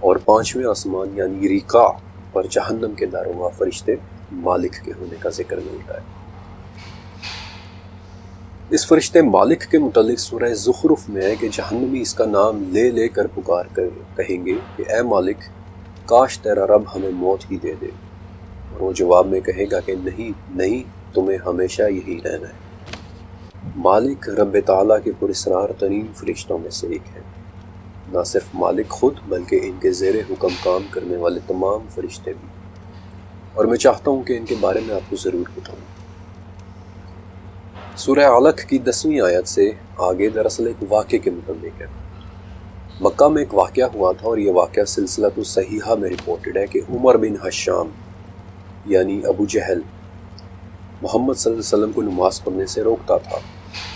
اور 5ویں آسمان یعنی ریقا پر جہنم کے داروغہ فرشتے مالک کے ہونے کا ذکر ملتا ہے۔ اس فرشتے مالک کے متعلق سورہ زخرف میں ہے کہ جہنمی اس کا نام لے لے کر پکار کر کہیں گے کہ اے مالک، کاش تیرا رب ہمیں موت ہی دے دے، اور وہ جواب میں کہے گا کہ نہیں، تمہیں ہمیشہ یہی رہنا ہے۔ مالک رب تعالیٰ کے پراسرار ترین فرشتوں میں سے ایک ہے، نہ صرف مالک خود بلکہ ان کے زیر حکم کام کرنے والے تمام فرشتے بھی، اور میں چاہتا ہوں کہ ان کے بارے میں آپ کو ضرور بتاؤں۔ سورہ علق کی 10ویں آیت سے آگے دراصل ایک واقعے کے متعلق ہے۔ مکہ میں ایک واقعہ ہوا تھا، اور یہ واقعہ سلسلۃ صحیحہ میں رپورٹڈ ہے کہ عمر بن حشام یعنی ابو جہل محمد صلی اللہ علیہ وسلم کو نماز پڑھنے سے روکتا تھا،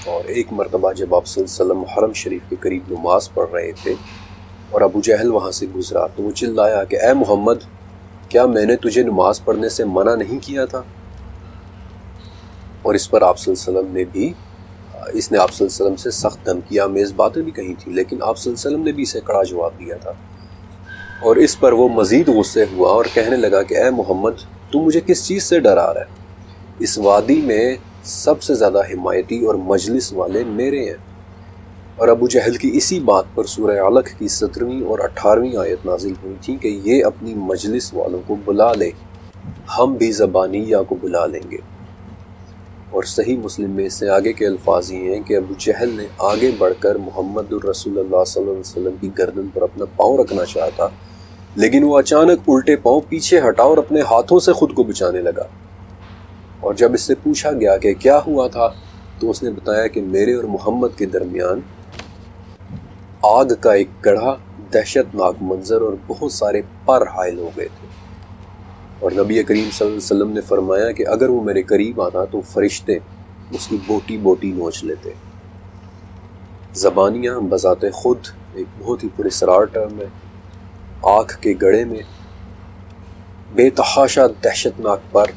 اور ایک مرتبہ جب آپ صلی اللہ علیہ وسلم حرم شریف کے قریب نماز پڑھ رہے تھے اور ابو جہل وہاں سے گزرا تو وہ چلایا کہ اے محمد، کیا میں نے تجھے نماز پڑھنے سے منع نہیں کیا تھا؟ اور اس پر آپ صلی اللہ علیہ وسلم نے بھی اس نے آپ صلی اللہ علیہ وسلم سے سخت دھمکی آمیز باتیں بھی کہی تھیں، لیکن آپ صلی اللہ علیہ وسلم نے بھی اسے کڑا جواب دیا تھا، اور اس پر وہ مزید غصے ہوا اور کہنے لگا کہ اے محمد، تو مجھے کس چیز سے ڈرا رہا ہے؟ اس وادی میں سب سے زیادہ حمایتی اور مجلس والے میرے ہیں۔ اور ابو جہل کی اسی بات پر سورہ علق کی 17ویں اور 18ویں آیت نازل ہوئی تھی کہ یہ اپنی مجلس والوں کو بلا لے، ہم بھی زبانیہ کو بلا لیں گے۔ اور صحیح مسلم میں اس سے آگے کے الفاظ یہ ہیں کہ ابو جہل نے آگے بڑھ کر محمد الرسول اللہ صلی اللہ علیہ وسلم کی گردن پر اپنا پاؤں رکھنا چاہتا، لیکن وہ اچانک الٹے پاؤں پیچھے ہٹا اور اپنے ہاتھوں سے خود کو بچانے لگا۔ اور جب اس سے پوچھا گیا کہ کیا ہوا تھا تو اس نے بتایا کہ میرے اور محمد کے درمیان آگ کا ایک گڑھا، دہشت ناک منظر اور بہت سارے پر حائل ہو گئے تھے، اور نبی کریم صلی اللہ علیہ وسلم نے فرمایا کہ اگر وہ میرے قریب آتا تو فرشتے اس کی بوٹی بوٹی نوچ لیتے۔ زبانیہ بذات خود ایک بہت ہی پراسرار ٹرم ہے۔ آگ کے گڑھے میں بے تحاشا دہشت ناک پر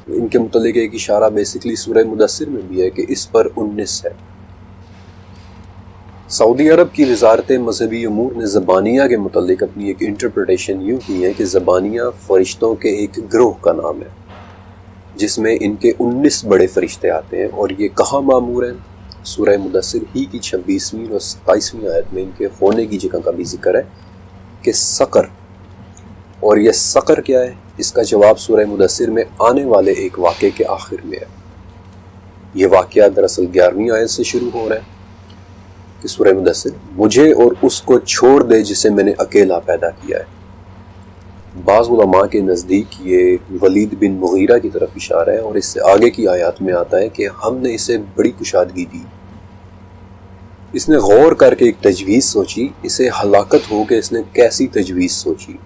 ان کے متعلق ایک اشارہ بیسکلی سورہ مدثر میں بھی ہے کہ اس پر 19 ہے۔ سعودی عرب کی وزارت مذہبی امور نے زبانیہ کے متعلق اپنی ایک انٹرپریٹیشن یوں کی ہے کہ زبانیہ فرشتوں کے ایک گروہ کا نام ہے جس میں ان کے 19 بڑے فرشتے آتے ہیں، اور یہ کہاں معمور ہیں؟ سورہ مدثر ہی کی 26ویں اور 27ویں آیت میں ان کے ہونے کی جگہ کا بھی ذکر ہے کہ سقر۔ اور یہ سقر کیا ہے؟ اس کا جواب سورہ مدثر میں آنے والے ایک واقعے کے آخر میں ہے۔ یہ واقعہ دراصل 11ویں آیت سے شروع ہو رہا ہے کہ سورہ مدثر مجھے اور اس کو چھوڑ دے جسے میں نے اکیلا پیدا کیا ہے۔ بعض علماء کے نزدیک یہ ولید بن مغیرہ کی طرف اشارہ ہے، اور اس سے آگے کی آیات میں آتا ہے کہ ہم نے اسے بڑی کشادگی دی، اس نے غور کر کے ایک تجویز سوچی، اسے ہلاکت ہو کہ اس نے کیسی تجویز سوچی۔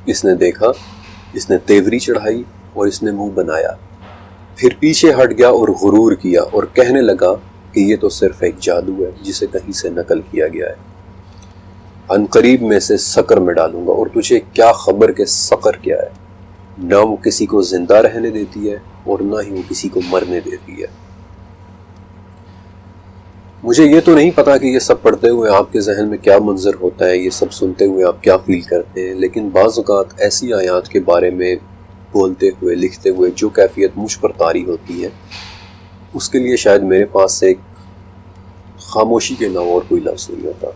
اس نے دیکھا، اس نے تیوری چڑھائی اور اس نے منہ بنایا، پھر پیچھے ہٹ گیا اور غرور کیا اور کہنے لگا کہ یہ تو صرف ایک جادو ہے جسے کہیں سے نقل کیا گیا ہے۔ ان قریب میں سے سقر میں ڈالوں گا، اور تجھے کیا خبر کہ سقر کیا ہے؟ نہ وہ کسی کو زندہ رہنے دیتی ہے اور نہ ہی وہ کسی کو مرنے دیتی ہے۔ مجھے یہ تو نہیں پتا کہ یہ سب پڑھتے ہوئے آپ کے ذہن میں کیا منظر ہوتا ہے، یہ سب سنتے ہوئے آپ کیا فیل کرتے ہیں، لیکن بعض اوقات ایسی آیات کے بارے میں بولتے ہوئے لکھتے ہوئے جو کیفیت مجھ پر طاری ہوتی ہے اس کے لیے شاید میرے پاس سے ایک خاموشی کے علاوہ اور کوئی لفظ نہیں ہوتا۔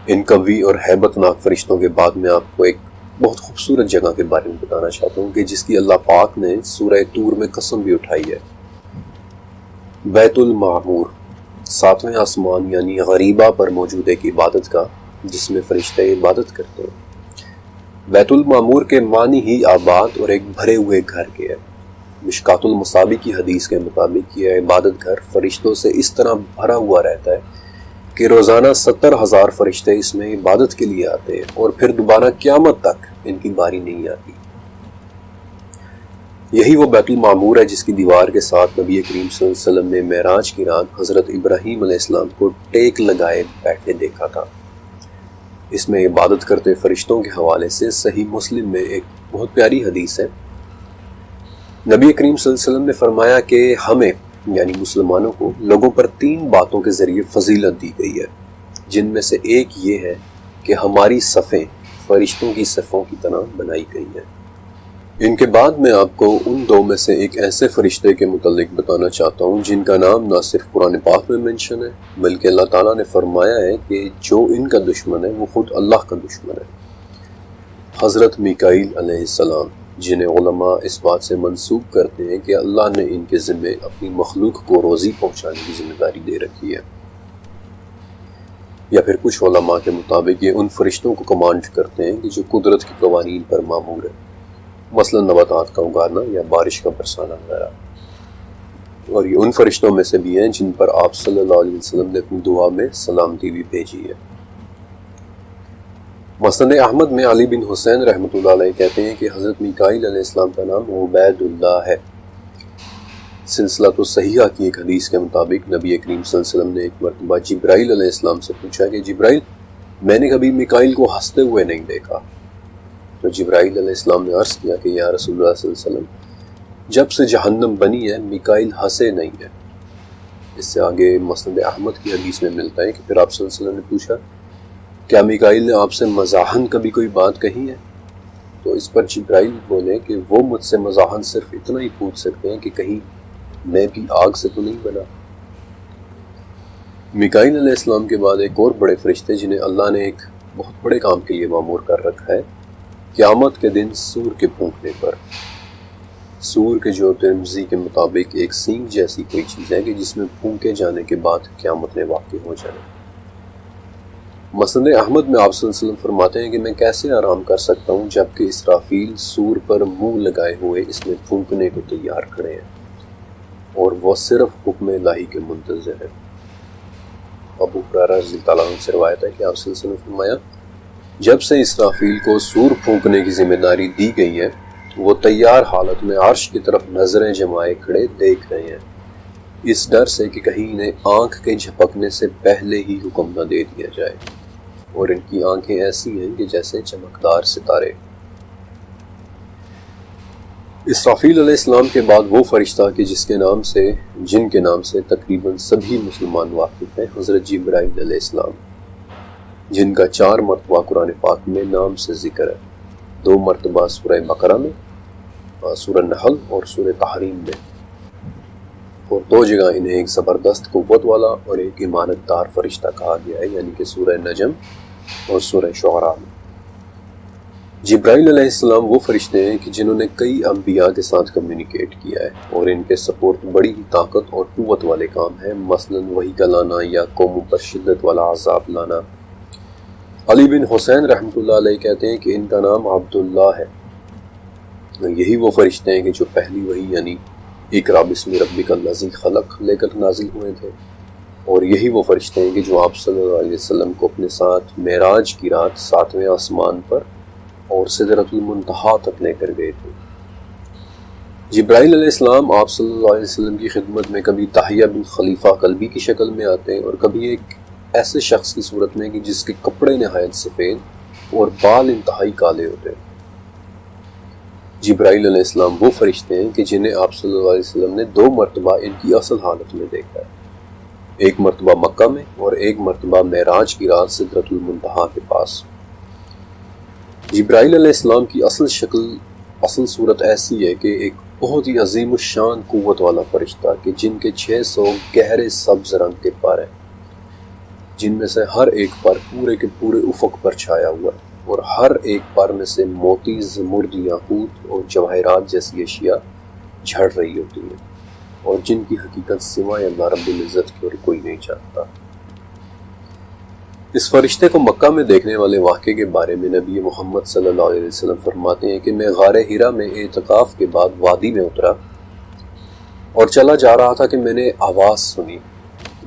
ان قوی اور ہیبت ناک فرشتوں کے بعد میں آپ کو ایک بہت خوبصورت جگہ کے بارے میں بتانا چاہتا ہوں کہ جس کی اللہ پاک نے سورہ طور میں قسم بھی اٹھائی ہے۔ بیت المعمور، 7ویں آسمان یعنی غریبہ پر موجود ایک عبادت کا جس میں فرشتے عبادت کرتے ہیں۔ بیت المعمور کے معنی ہی آباد اور ایک بھرے ہوئے گھر کے ہے۔ مشکات المصابی کی حدیث کے مطابق یہ عبادت گھر فرشتوں سے اس طرح بھرا ہوا رہتا ہے کہ روزانہ 70,000 فرشتے اس میں عبادت کے لیے آتے ہیں، اور پھر دوبارہ قیامت تک ان کی باری نہیں آتی۔ یہی وہ بیت المعمور ہے جس کی دیوار کے ساتھ نبی کریم صلی اللہ علیہ وسلم نے معراج کی رات حضرت ابراہیم علیہ السلام کو ٹیک لگائے بیٹھے دیکھا تھا۔ اس میں عبادت کرتے فرشتوں کے حوالے سے صحیح مسلم میں ایک بہت پیاری حدیث ہے۔ نبی کریم صلی اللہ علیہ وسلم نے فرمایا کہ ہمیں یعنی مسلمانوں کو لوگوں پر 3 باتوں کے ذریعے فضیلت دی گئی ہے، جن میں سے ایک یہ ہے کہ ہماری صفیں فرشتوں کی صفوں کی طرح بنائی گئی ہیں۔ ان کے بعد میں آپ کو ان 2 میں سے ایک ایسے فرشتے کے متعلق بتانا چاہتا ہوں جن کا نام نہ صرف قرآن پاک میں منشن ہے بلکہ اللہ تعالیٰ نے فرمایا ہے کہ جو ان کا دشمن ہے وہ خود اللہ کا دشمن ہے۔ حضرت میکائیل علیہ السلام، جنہیں علماء اس بات سے منسوب کرتے ہیں کہ اللہ نے ان کے ذمے اپنی مخلوق کو روزی پہنچانے کی ذمہ داری دے رکھی ہے، یا پھر کچھ علماء کے مطابق یہ ان فرشتوں کو کمانڈ کرتے ہیں کہ جو قدرت کے قوانین پر مامور ہے، مثلا نباتات کا اگانا یا بارش کا برسانا وغیرہ۔ اور یہ ان فرشتوں میں سے بھی ہیں جن پر آپ صلی اللہ علیہ وسلم نے اپنی دعا میں سلامتی بھی بھیجی ہے۔ مسند احمد میں علی بن حسین رحمۃ اللہ علیہ کہتے ہیں کہ حضرت میکائیل علیہ السلام کا نام عبید اللہ ہے۔ سلسلہ صحیحہ کی ایک حدیث کے مطابق نبی کریم صلی اللہ علیہ وسلم نے ایک مرتبہ جبرائیل علیہ السلام سے پوچھا کہ جبرائیل، میں نے کبھی میکائیل کو ہنستے ہوئے نہیں دیکھا۔ تو جبرائیل علیہ السلام نے عرض کیا کہ یا رسول اللہ صلی اللہ علیہ وسلم، جب سے جہنم بنی ہے میکائیل ہنسے نہیں ہے۔ اس سے آگے مسند احمد کی حدیث میں ملتا ہے کہ پھر آپ صلی اللہ علیہ وسلم نے پوچھا کیا میکائیل نے آپ سے مزاحن کبھی کوئی بات کہی ہے؟ تو اس پر جبرائیل بولے کہ وہ مجھ سے مزاحن صرف اتنا ہی پوچھ سکتے ہیں کہ کہیں میں بھی آگ سے تو نہیں بنا۔ میکائیل علیہ السلام کے بعد ایک اور بڑے فرشتے جنہیں اللہ نے ایک بہت بڑے کام کے لیے مامور کر رکھا ہے، قیامت کے دن سور کے پھونکنے پر۔ سور کے جو ترمذی کے مطابق ایک سینگ جیسی کوئی چیز ہے کہ جس میں پھونکے جانے کے بعد قیامت میں واقع ہو جائے۔ مسند احمد میں آپ صلی اللہ علیہ وسلم فرماتے ہیں کہ میں کیسے آرام کر سکتا ہوں جبکہ اسرافیل سور پر منہ لگائے ہوئے اس میں پھونکنے کو تیار کھڑے ہیں اور وہ صرف حکم الہی کے منتظر ہے۔ ابو ہریرہ رضی اللہ عنہ سے روایت ہے کہ آپ صلی اللہ علیہ وسلم نے فرمایا جب سے اسرافیل کو سور پھونکنے کی ذمہ داری دی گئی ہے وہ تیار حالت میں عرش کی طرف نظریں جمائے کھڑے دیکھ رہے ہیں، اس ڈر سے کہ کہیں انہیں آنکھ کے جھپکنے سے پہلے ہی حکم نہ دے دیا جائے، اور ان کی آنکھیں ایسی ہیں کہ جیسے چمکدار ستارے۔ اسرافیل علیہ السلام کے بعد وہ فرشتہ کہ جن کے نام سے تقریباً سبھی مسلمان واقف ہیں، حضرت جبرائیل علیہ السلام، جن کا 4 مرتبہ قرآن پاک میں نام سے ذکر ہے، 2 مرتبہ سورہ بقرہ میں، سورہ نحل اور سورہ تحریم میں، اور 2 جگہ انہیں ایک زبردست قوت والا اور ایک امانت دار فرشتہ کہا گیا ہے، یعنی کہ سورہ نجم اور سورہ شعراء میں۔ جبرائیل علیہ السلام وہ فرشتے ہیں کہ جنہوں نے کئی انبیاء کے ساتھ کمیونیکیٹ کیا ہے، اور ان کے سپورٹ بڑی ہی طاقت اور قوت والے کام ہیں، مثلاً وحی کا لانا یا قوموں پر شدت والا عذاب لانا۔ علی بن حسین رحمۃ اللہ علیہ کہتے ہیں کہ ان کا نام عبداللہ ہے۔ یہی وہ فرشتے ہیں کہ جو پہلی وحی یعنی اقرا بسم ربک الذی خلق لے کر نازل ہوئے تھے، اور یہی وہ فرشتے ہیں کہ جو آپ صلی اللہ علیہ وسلم کو اپنے ساتھ معراج کی رات 7ویں آسمان پر اور سدرۃ المنتہا تک لے کر گئے تھے۔ جبرائیل علیہ السلام آپ صلی اللہ علیہ وسلم کی خدمت میں کبھی دحیہ بن خلیفہ کلبی کی شکل میں آتے ہیں، اور کبھی ایک ایسے شخص کی صورت میں کہ جس کے کپڑے نہایت سفید اور بال انتہائی کالے ہوتے ہیں۔ جبرائیل علیہ السلام وہ فرشتے ہیں کہ جنہیں آپ صلی اللہ علیہ وسلم نے 2 مرتبہ ان کی اصل حالت میں دیکھا ہے، ایک مرتبہ مکہ میں اور ایک مرتبہ معراج کی رات سدرۃ المنتہا کے پاس۔ جبرائیل علیہ السلام کی اصل صورت ایسی ہے کہ ایک بہت ہی عظیم الشان قوت والا فرشتہ کہ جن کے 600 گہرے سبز رنگ کے پر ہیں، جن میں سے ہر ایک پر پورے کے پورے افق پر چھایا ہوا ہے، اور ہر ایک پر میں سے موتی، زمرد، یاقوت اور جواہرات جیسی اشیاء جھڑ رہی ہوتی ہیں، اور جن کی حقیقت سوائے اللہ رب العزت کی اور کوئی نہیں جانتا۔ اس فرشتے کو مکہ میں دیکھنے والے واقعے کے بارے میں نبی محمد صلی اللہ علیہ وسلم فرماتے ہیں کہ میں غار حرا میں اعتکاف کے بعد وادی میں اترا اور چلا جا رہا تھا کہ میں نے آواز سنی۔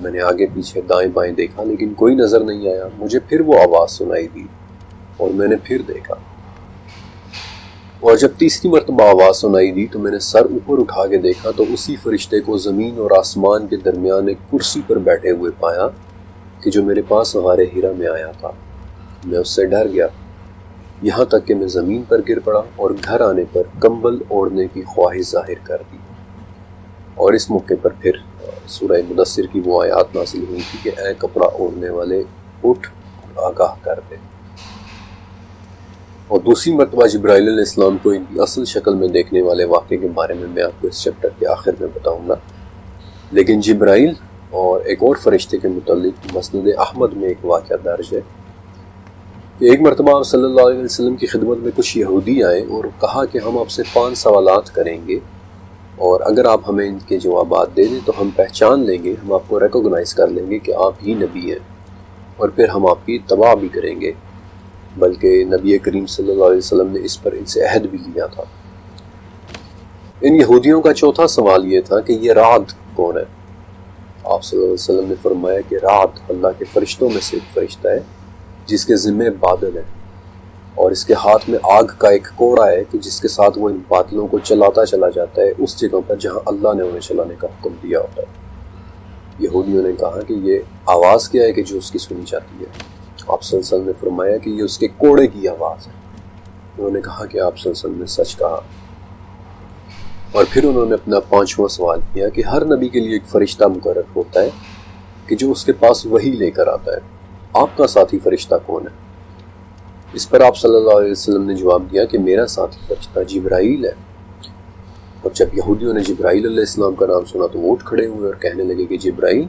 میں نے آگے پیچھے دائیں بائیں دیکھا لیکن کوئی نظر نہیں آیا۔ مجھے پھر وہ آواز سنائی دی اور میں نے پھر دیکھا، اور جب تیسری مرتبہ آواز سنائی دی تو میں نے سر اوپر اٹھا کے دیکھا تو اسی فرشتے کو زمین اور آسمان کے درمیان ایک کرسی پر بیٹھے ہوئے پایا کہ جو میرے پاس غار حرا میں آیا تھا۔ میں اس سے ڈر گیا، یہاں تک کہ میں زمین پر گر پڑا اور گھر آنے پر کمبل اوڑھنے کی خواہش ظاہر کر دی، اور اس موقع پر پھر سورہ مدثر کی وہ آیات نازل ہوئی تھی کہ اے کپڑا اوڑھنے والے اٹھ اور آگاہ کر دے۔ اور دوسری مرتبہ جبرائیل علیہ السلام کو ان کی اصل شکل میں دیکھنے والے واقعے کے بارے میں آپ کو اس چیپٹر کے آخر میں بتاؤں گا، لیکن جبرائیل اور ایک اور فرشتے کے متعلق مسند احمد میں ایک واقعہ درج ہے کہ ایک مرتبہ آپ صلی اللہ علیہ وسلم کی خدمت میں کچھ یہودی آئے اور کہا کہ ہم آپ سے 5 سوالات کریں گے، اور اگر آپ ہمیں ان کے جوابات دے دیں تو ہم پہچان لیں گے، ہم آپ کو ریکوگنائز کر لیں گے کہ آپ ہی نبی ہیں، اور پھر ہم آپ کی اتباع بھی کریں گے، بلکہ نبی کریم صلی اللہ علیہ وسلم نے اس پر ان سے عہد بھی لیا تھا۔ ان یہودیوں کا چوتھا سوال یہ تھا کہ یہ رعد کون ہے؟ آپ صلی اللہ علیہ وسلم نے فرمایا کہ رعد اللہ کے فرشتوں میں سے ایک فرشتہ ہے جس کے ذمہ بادل ہے، اور اس کے ہاتھ میں آگ کا ایک کوڑا ہے کہ جس کے ساتھ وہ ان بادلوں کو چلاتا چلا جاتا ہے اس جگہ پر جہاں اللہ نے انہیں چلانے کا حکم دیا ہوتا ہے۔ یہودیوں نے کہا کہ یہ آواز کیا ہے کہ جو اس کی سنی جاتی ہے؟ آپ صلی اللہ علیہ وسلم نے فرمایا کہ یہ اس کے کوڑے کی آواز ہے۔ انہوں نے کہا کہ آپ صلی اللہ علیہ وسلم نے سچ کہا، اور پھر انہوں نے اپنا 5واں سوال کیا کہ ہر نبی کے لیے ایک فرشتہ مقرر ہوتا ہے کہ جو اس کے پاس وحی لے کر آتا ہے، آپ کا ساتھی فرشتہ کون ہے؟ اس پر آپ صلی اللہ علیہ وسلم نے جواب دیا کہ میرا ساتھی فرشتہ جبرائیل ہے۔ اور جب یہودیوں نے جبرائیل علیہ السلام کا نام سنا تو وہ اٹھ کھڑے ہوئے اور کہنے لگے کہ جبرائیل،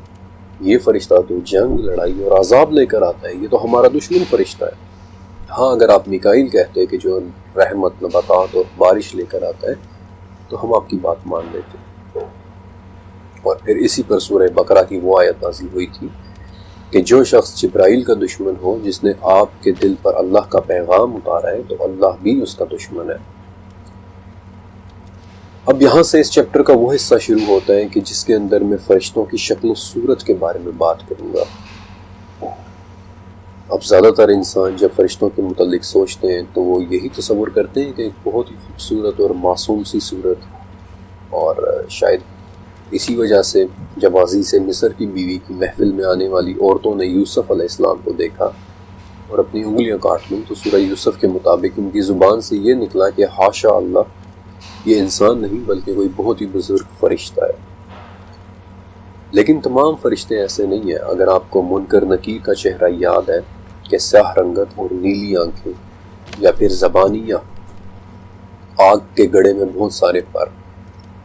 یہ فرشتہ تو جنگ، لڑائی اور عذاب لے کر آتا ہے، یہ تو ہمارا دشمن فرشتہ ہے۔ ہاں اگر آپ میکائیل کہتے کہ جو رحمت، نباتات اور بارش لے کر آتا ہے تو ہم آپ کی بات مان لیتے۔ اور پھر اسی پر سورہ بقرہ کی وہ آیت نازل ہوئی تھی کہ جو شخص جبرائیل کا دشمن ہو جس نے آپ کے دل پر اللہ کا پیغام اتارا ہے تو اللہ بھی اس کا دشمن ہے۔ اب یہاں سے اس چیپٹر کا وہ حصہ شروع ہوتا ہے کہ جس کے اندر میں فرشتوں کی شکل و صورت کے بارے میں بات کروں گا۔ اب زیادہ تر انسان جب فرشتوں کے متعلق سوچتے ہیں تو وہ یہی تصور کرتے ہیں کہ ایک بہت ہی خوبصورت اور معصوم سی صورت، اور شاید اسی وجہ سے جب عزیز مصر کی بیوی کی محفل میں آنے والی عورتوں نے یوسف علیہ السلام کو دیکھا اور اپنی انگلیاں کاٹ لیں تو سورہ یوسف کے مطابق ان کی زبان سے یہ نکلا کہ حاشا اللہ یہ انسان نہیں بلکہ کوئی بہت ہی بزرگ فرشتہ ہے۔ لیکن تمام فرشتے ایسے نہیں ہیں۔ اگر آپ کو منکر نکیر کا چہرہ یاد ہے کہ سیاہ رنگت اور نیلی آنکھیں، یا پھر زبانی یا آگ کے گڑے میں بہت سارے پر،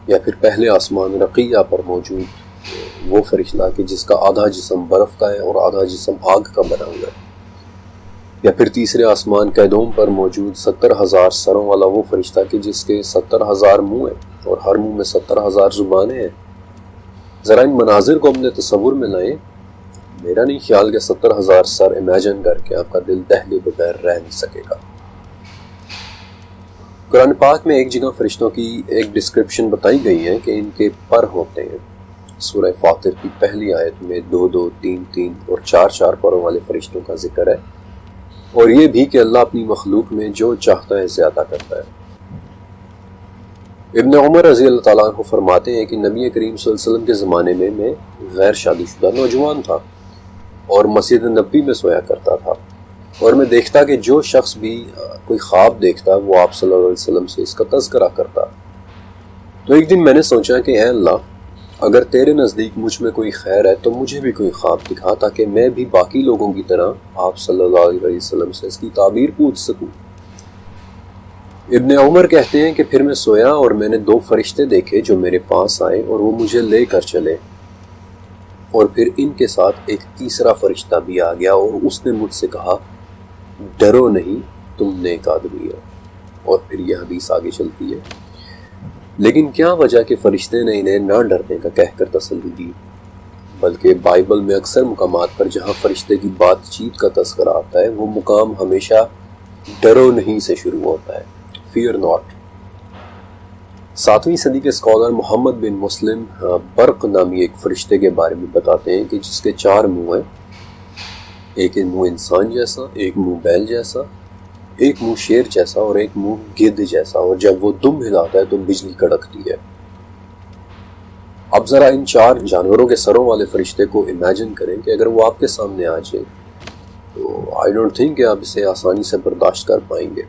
یا پھر پہلے آسمان رقیہ پر موجود وہ فرشتہ کہ جس کا آدھا جسم برف کا ہے اور آدھا جسم آگ کا بنا ہوا ہے، یا پھر تیسرے آسمان قیدوم پر موجود 70,000 سروں والا وہ فرشتہ کہ جس کے 70,000 منہ ہیں اور ہر منہ میں 70,000 زبانیں ہیں۔ ذرا ان مناظر کو اپنے تصور میں لائیں۔ میرا نہیں خیال کہ 70,000 سر امیجن کر کے آپ کا دل دہلے بغیر رہ نہیں سکے گا۔ قرآن پاک میں ایک جگہ فرشتوں کی ایک ڈسکرپشن بتائی گئی ہے کہ ان کے پر ہوتے ہیں۔ سورہ فاطر کی پہلی آیت میں 2 3 اور 4 پروں والے فرشتوں کا ذکر ہے، اور یہ بھی کہ اللہ اپنی مخلوق میں جو چاہتا ہے زیادہ کرتا ہے۔ ابن عمر رضی اللہ تعالیٰ عنہ فرماتے ہیں کہ نبی کریم صلی اللہ علیہ وسلم کے زمانے میں غیر شادی شدہ نوجوان تھا اور مسجد نبوی میں سویا کرتا تھا، اور میں دیکھتا کہ جو شخص بھی کوئی خواب دیکھتا وہ آپ صلی اللہ علیہ وسلم سے اس کا تذکرہ کرتا۔ تو ایک دن میں نے سوچا کہ اے اللہ، اگر تیرے نزدیک مجھ میں کوئی خیر ہے تو مجھے بھی کوئی خواب دکھا تاکہ میں بھی باقی لوگوں کی طرح آپ صلی اللہ علیہ وسلم سے اس کی تعبیر پوچھ سکوں۔ ابن عمر کہتے ہیں کہ پھر میں سویا اور میں نے 2 فرشتے دیکھے جو میرے پاس آئے اور وہ مجھے لے کر چلے، اور پھر ان کے ساتھ ایک تیسرا فرشتہ بھی آ گیا اور اس نے مجھ سے کہا ڈرو نہیں، تم نیک آدمی ہو۔ اور پھر یہ حدیث آگے چلتی ہے۔ لیکن کیا وجہ کہ فرشتے نے انہیں نہ ڈرنے کا کہہ کر تسلی دی، بلکہ بائبل میں اکثر مقامات پر جہاں فرشتے کی بات چیت کا تذکرہ آتا ہے وہ مقام ہمیشہ ڈرو نہیں سے شروع ہوتا ہے، فیئر ناٹ۔ 7ویں صدی کے اسکالر محمد بن مسلم برق نامی ایک فرشتے کے بارے میں بتاتے ہیں کہ جس کے 4 منہ ہیں، ایک منہ انسان جیسا، ایک منہ بیل جیسا، ایک منہ شیر جیسا اور ایک منہ گدھ جیسا، اور جب وہ دم ہلاتا ہے تو بجلی کڑکتی ہے۔ اب ذرا ان 4 جانوروں کے سروں والے فرشتے کو امیجن کریں کہ اگر وہ آپ کے سامنے آ جائے تو آئی ڈونٹ تھنک کہ آپ اسے آسانی سے برداشت کر پائیں گے۔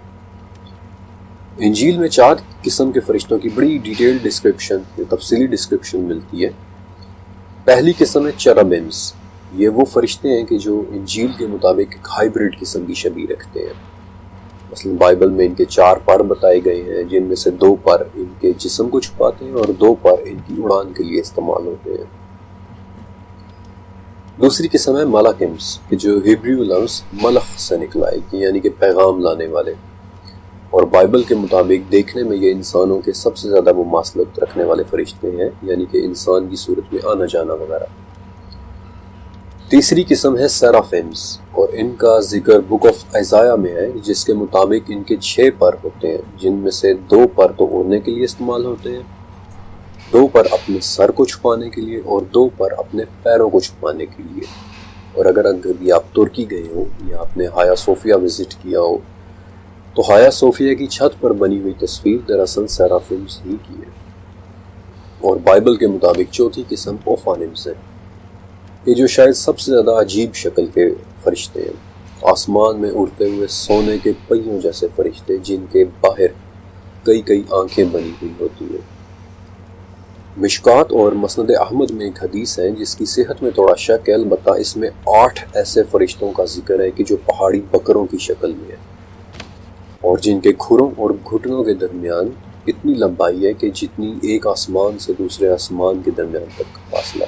انجیل میں 4 قسم کے فرشتوں کی بڑی ڈیٹیل ڈسکرپشن، تفصیلی ڈسکرپشن ملتی ہے۔ پہلی قسم ہے چربمز۔ یہ وہ فرشتے ہیں کہ جو انجیل کے مطابق ایک ہائیبریڈ قسم کی شبیہ رکھتے ہیں۔ مثلا بائبل میں ان کے 4 پر بتائے گئے ہیں، جن میں سے 2 پر ان کے جسم کو چھپاتے ہیں اور 2 پر ان کی اڑان کے لیے استعمال ہوتے ہیں۔ دوسری قسم ہے ملاکمز، کہ جو ہیبریو لفظ ملخ سے نکلا ہے، یعنی کہ پیغام لانے والے، اور بائبل کے مطابق دیکھنے میں یہ انسانوں کے سب سے زیادہ مماثلت رکھنے والے فرشتے ہیں، یعنی کہ انسان کی صورت میں آنا جانا وغیرہ۔ تیسری قسم ہے سیرافیمز، اور ان کا ذکر بک آف ائزایا میں ہے، جس کے مطابق ان کے 6 پر ہوتے ہیں، جن میں سے 2 پر تو اڑنے کے لیے استعمال ہوتے ہیں، 2 پر اپنے سر کو چھپانے کے لیے اور 2 پر اپنے پیروں کو چھپانے کے لیے۔ اور اگر بھی آپ ترکی گئے ہو یا آپ نے ہایا صوفیہ وزٹ کیا ہو تو ہایا صوفیہ کی چھت پر بنی ہوئی تصویر دراصل سیرافیمز ہی کی ہے۔ اور بائبل کے مطابق چوتھی قسم اوفانمز ہے، یہ جو شاید سب سے زیادہ عجیب شکل کے فرشتے ہیں، آسمان میں اڑتے ہوئے سونے کے پہیوں جیسے فرشتے جن کے باہر کئی آنکھیں بنی ہوئی ہوتی ہیں۔ مشکات اور مسند احمد میں ایک حدیث ہے جس کی صحت میں تھوڑا شک ہے، البتہ اس میں 8 ایسے فرشتوں کا ذکر ہے کہ جو پہاڑی بکروں کی شکل میں ہے، اور جن کے کھروں اور گھٹنوں کے درمیان اتنی لمبائی ہے کہ جتنی ایک آسمان سے دوسرے آسمان کے درمیان تک کا فاصلہ۔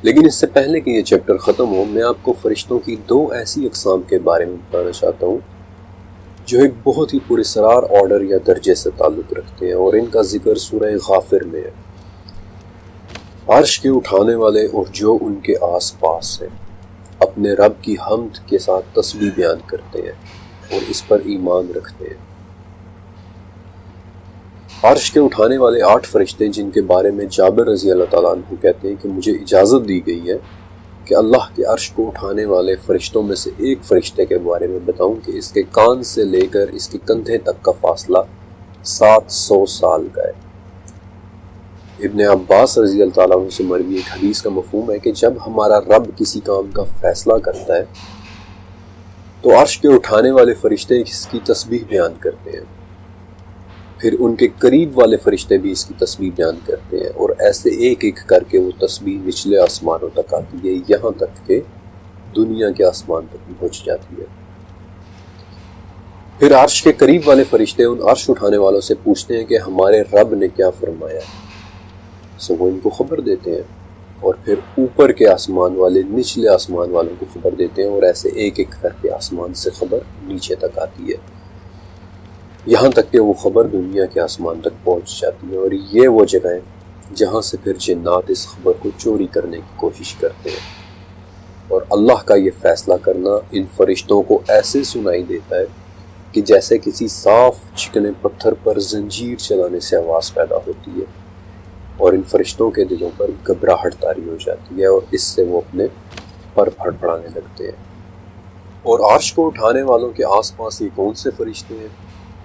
لیکن اس سے پہلے کہ یہ چیپٹر ختم ہو، میں آپ کو فرشتوں کی 2 ایسی اقسام کے بارے میں بتانا چاہتا ہوں جو ایک بہت ہی پراسرار آرڈر یا درجے سے تعلق رکھتے ہیں، اور ان کا ذکر سورہ غافر میں ہے۔ عرش کے اٹھانے والے اور جو ان کے آس پاس ہیں اپنے رب کی حمد کے ساتھ تسبیح بیان کرتے ہیں اور اس پر ایمان رکھتے ہیں۔ عرش کے اٹھانے والے 8 فرشتے جن کے بارے میں جابر رضی اللہ تعالیٰ عنہ کہتے ہیں کہ مجھے اجازت دی گئی ہے کہ اللہ کے عرش کو اٹھانے والے فرشتوں میں سے ایک فرشتے کے بارے میں بتاؤں کہ اس کے کان سے لے کر اس کے کندھے تک کا فاصلہ 700 سال کا ہے۔ ابن عباس رضی اللہ تعالیٰ عنہ سے مروی ایک حدیث کا مفہوم ہے کہ جب ہمارا رب کسی کام کا فیصلہ کرتا ہے تو عرش کے اٹھانے والے فرشتے اس کی تسبیح بیان کرتے ہیں، پھر ان کے قریب والے فرشتے بھی اس کی تسبیح بیان کرتے ہیں، اور ایسے ایک ایک کر کے وہ تسبیح نچلے آسمانوں تک آتی ہے، یہاں تک کہ دنیا کے آسمان تک پہنچ جاتی ہے۔ پھر عرش کے قریب والے فرشتے ان عرش اٹھانے والوں سے پوچھتے ہیں کہ ہمارے رب نے کیا فرمایا ہے، وہ ان کو خبر دیتے ہیں، اور پھر اوپر کے آسمان والے نچلے آسمان والوں کو خبر دیتے ہیں، اور ایسے ایک ایک کر کے آسمان سے خبر نیچے تک آتی ہے، یہاں تک کہ وہ خبر دنیا کے آسمان تک پہنچ جاتی ہے۔ اور یہ وہ جگہ ہے جہاں سے پھر جنات اس خبر کو چوری کرنے کی کوشش کرتے ہیں، اور اللہ کا یہ فیصلہ کرنا ان فرشتوں کو ایسے سنائی دیتا ہے کہ جیسے کسی صاف چکنے پتھر پر زنجیر چلانے سے آواز پیدا ہوتی ہے، اور ان فرشتوں کے دلوں پر گھبراہٹ طاری ہو جاتی ہے، اور اس سے وہ اپنے پر پھڑپڑانے لگتے ہیں۔ اور عرش کو اٹھانے والوں کے آس پاس یہ کون سے فرشتے ہیں؟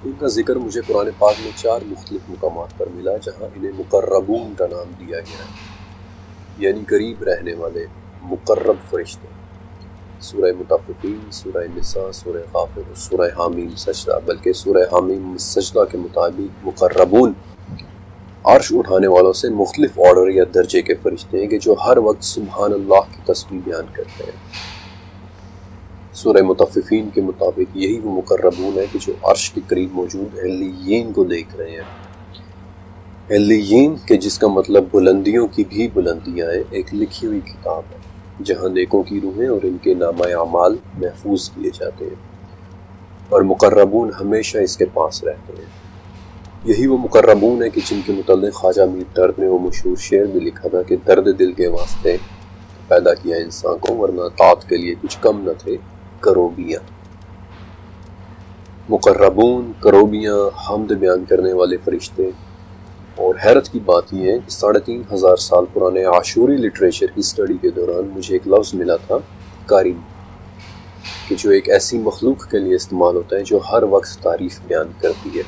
ان کا ذکر مجھے قرآن پاک میں 4 مختلف مقامات پر ملا، جہاں انہیں مقربون کا نام دیا گیا ہے، یعنی قریب رہنے والے مقرب فرشتے۔ سورہ مطففین، سورہ نساء، سورہ غافر اور سورہ حامیم سجدہ، بلکہ سورہ حامیم سجدہ کے مطابق مقربون عرش اٹھانے والوں سے مختلف آرڈر یا درجے کے فرشتے ہیں کہ جو ہر وقت سبحان اللہ کی تسبیح بیان کرتے ہیں۔ سورہ مطففین کے مطابق یہی وہ مقربون ہے کہ جو عرش کے قریب موجود علیین کو دیکھ رہے ہیں۔ علیین کہ جس کا مطلب بلندیوں کی بھی بلندیاں ہیں، ایک لکھی ہوئی کتاب ہے جہاں نیکوں کی روحیں اور ان کے نامہ اعمال محفوظ کیے جاتے ہیں، اور مقربون ہمیشہ اس کے پاس رہتے ہیں۔ یہی وہ مقربون ہے کہ جن کے متعلق خواجہ میر درد نے وہ مشہور شعر بھی لکھا تھا کہ درد دل کے واسطے پیدا کیا انسان کو، ورنہ طاعت کے لیے کچھ کم نہ تھے کروبیاں۔ مقربون، کروبیاں، حمد بیان کرنے والے فرشتے۔ اور حیرت کی بات یہ ہے کہ 3500 سال پرانے عاشوری لٹریچر کی سٹڈی کے دوران مجھے ایک لفظ ملا تھا کاریم، کہ جو ایک ایسی مخلوق کے لیے استعمال ہوتا ہے جو ہر وقت تعریف بیان کرتی ہے۔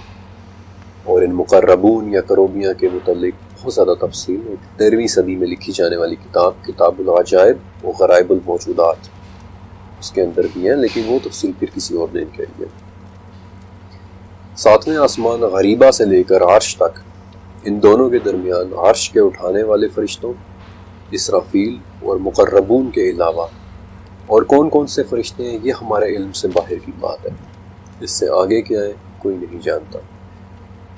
اور ان مقربون یا کروبیاں کے متعلق بہت زیادہ تفصیل 13ویں صدی میں لکھی جانے والی کتاب العجائب و غرائب الموجودات اس کے اندر بھی ہیں، لیکن وہ تفصیل پھر کسی اور دن کے لیے۔ 7ویں آسمان غریبہ سے لے کر عرش تک، ان دونوں کے درمیان عرش کے اٹھانے والے فرشتوں، اسرافیل اور مقربون کے علاوہ اور کون کون سے فرشتے ہیں، یہ ہمارے علم سے باہر کی بات ہے۔ اس سے آگے کیا ہے کوئی نہیں جانتا۔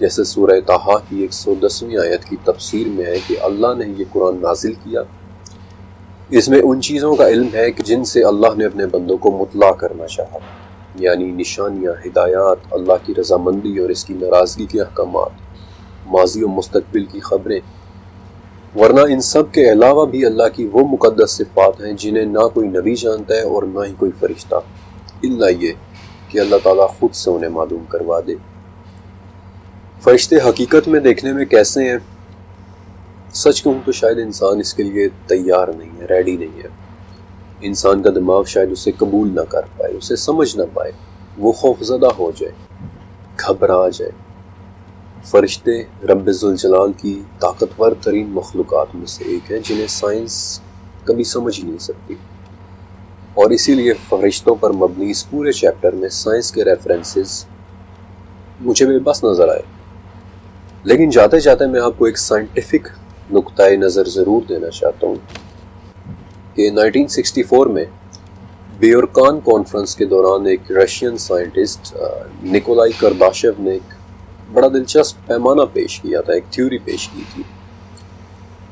جیسے سورہ طٰہٰ کی 110ویں آیت کی تفسیر میں ہے کہ اللہ نے یہ قرآن نازل کیا، اس میں ان چیزوں کا علم ہے کہ جن سے اللہ نے اپنے بندوں کو مطلع کرنا چاہا، یعنی نشانیاں، ہدایات، اللہ کی رضامندی اور اس کی ناراضگی کے احکامات، ماضی و مستقبل کی خبریں، ورنہ ان سب کے علاوہ بھی اللہ کی وہ مقدس صفات ہیں جنہیں نہ کوئی نبی جانتا ہے اور نہ ہی کوئی فرشتہ، الا یہ کہ اللہ تعالیٰ خود سے انہیں معلوم کروا دے۔ فرشتے حقیقت میں دیکھنے میں کیسے ہیں؟ سچ کہوں تو شاید انسان اس کے لیے تیار نہیں ہے، ریڈی نہیں ہے۔ انسان کا دماغ شاید اسے قبول نہ کر پائے، اسے سمجھ نہ پائے، وہ خوف زدہ ہو جائے، گھبرا جائے۔ فرشتے رب ذوالجلال کی طاقتور ترین مخلوقات میں سے ایک ہیں جنہیں سائنس کبھی سمجھ ہی نہیں سکتی، اور اسی لیے فرشتوں پر مبنی اس پورے چیپٹر میں سائنس کے ریفرنسز مجھے بے بس نظر آئے۔ لیکن جاتے جاتے میں آپ کو ایک سائنٹیفک نقطۂ نظر ضرور دینا چاہتا ہوں کہ 1964 میں بیورکان کانفرنس کے دوران ایک رشین سائنٹسٹ نکولائی کرداشیو نے ایک بڑا دلچسپ پیمانہ پیش کیا تھا، ایک تھیوری پیش کی تھی،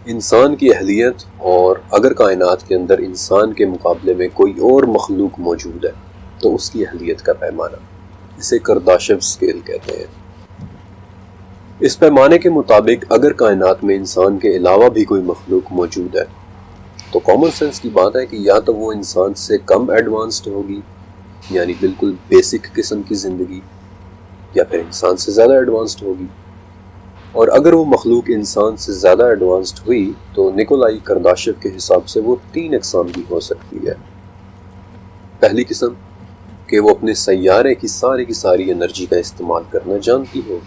انسان کی اہلیت اور اگر کائنات کے اندر انسان کے مقابلے میں کوئی اور مخلوق موجود ہے تو اس کی اہلیت کا پیمانہ، اسے کرداشیو اسکیل کہتے ہیں۔ اس پیمانے کے مطابق اگر کائنات میں انسان کے علاوہ بھی کوئی مخلوق موجود ہے تو کامن سینس کی بات ہے کہ یا تو وہ انسان سے کم ایڈوانسڈ ہوگی، یعنی بالکل بیسک قسم کی زندگی، یا پھر انسان سے زیادہ ایڈوانسڈ ہوگی۔ اور اگر وہ مخلوق انسان سے زیادہ ایڈوانسڈ ہوئی تو نکولائی کرداشیو کے حساب سے وہ 3 اقسام کی ہو سکتی ہے۔ پہلی قسم کہ وہ اپنے سیارے کی ساری انرجی کا استعمال کرنا جانتی ہو،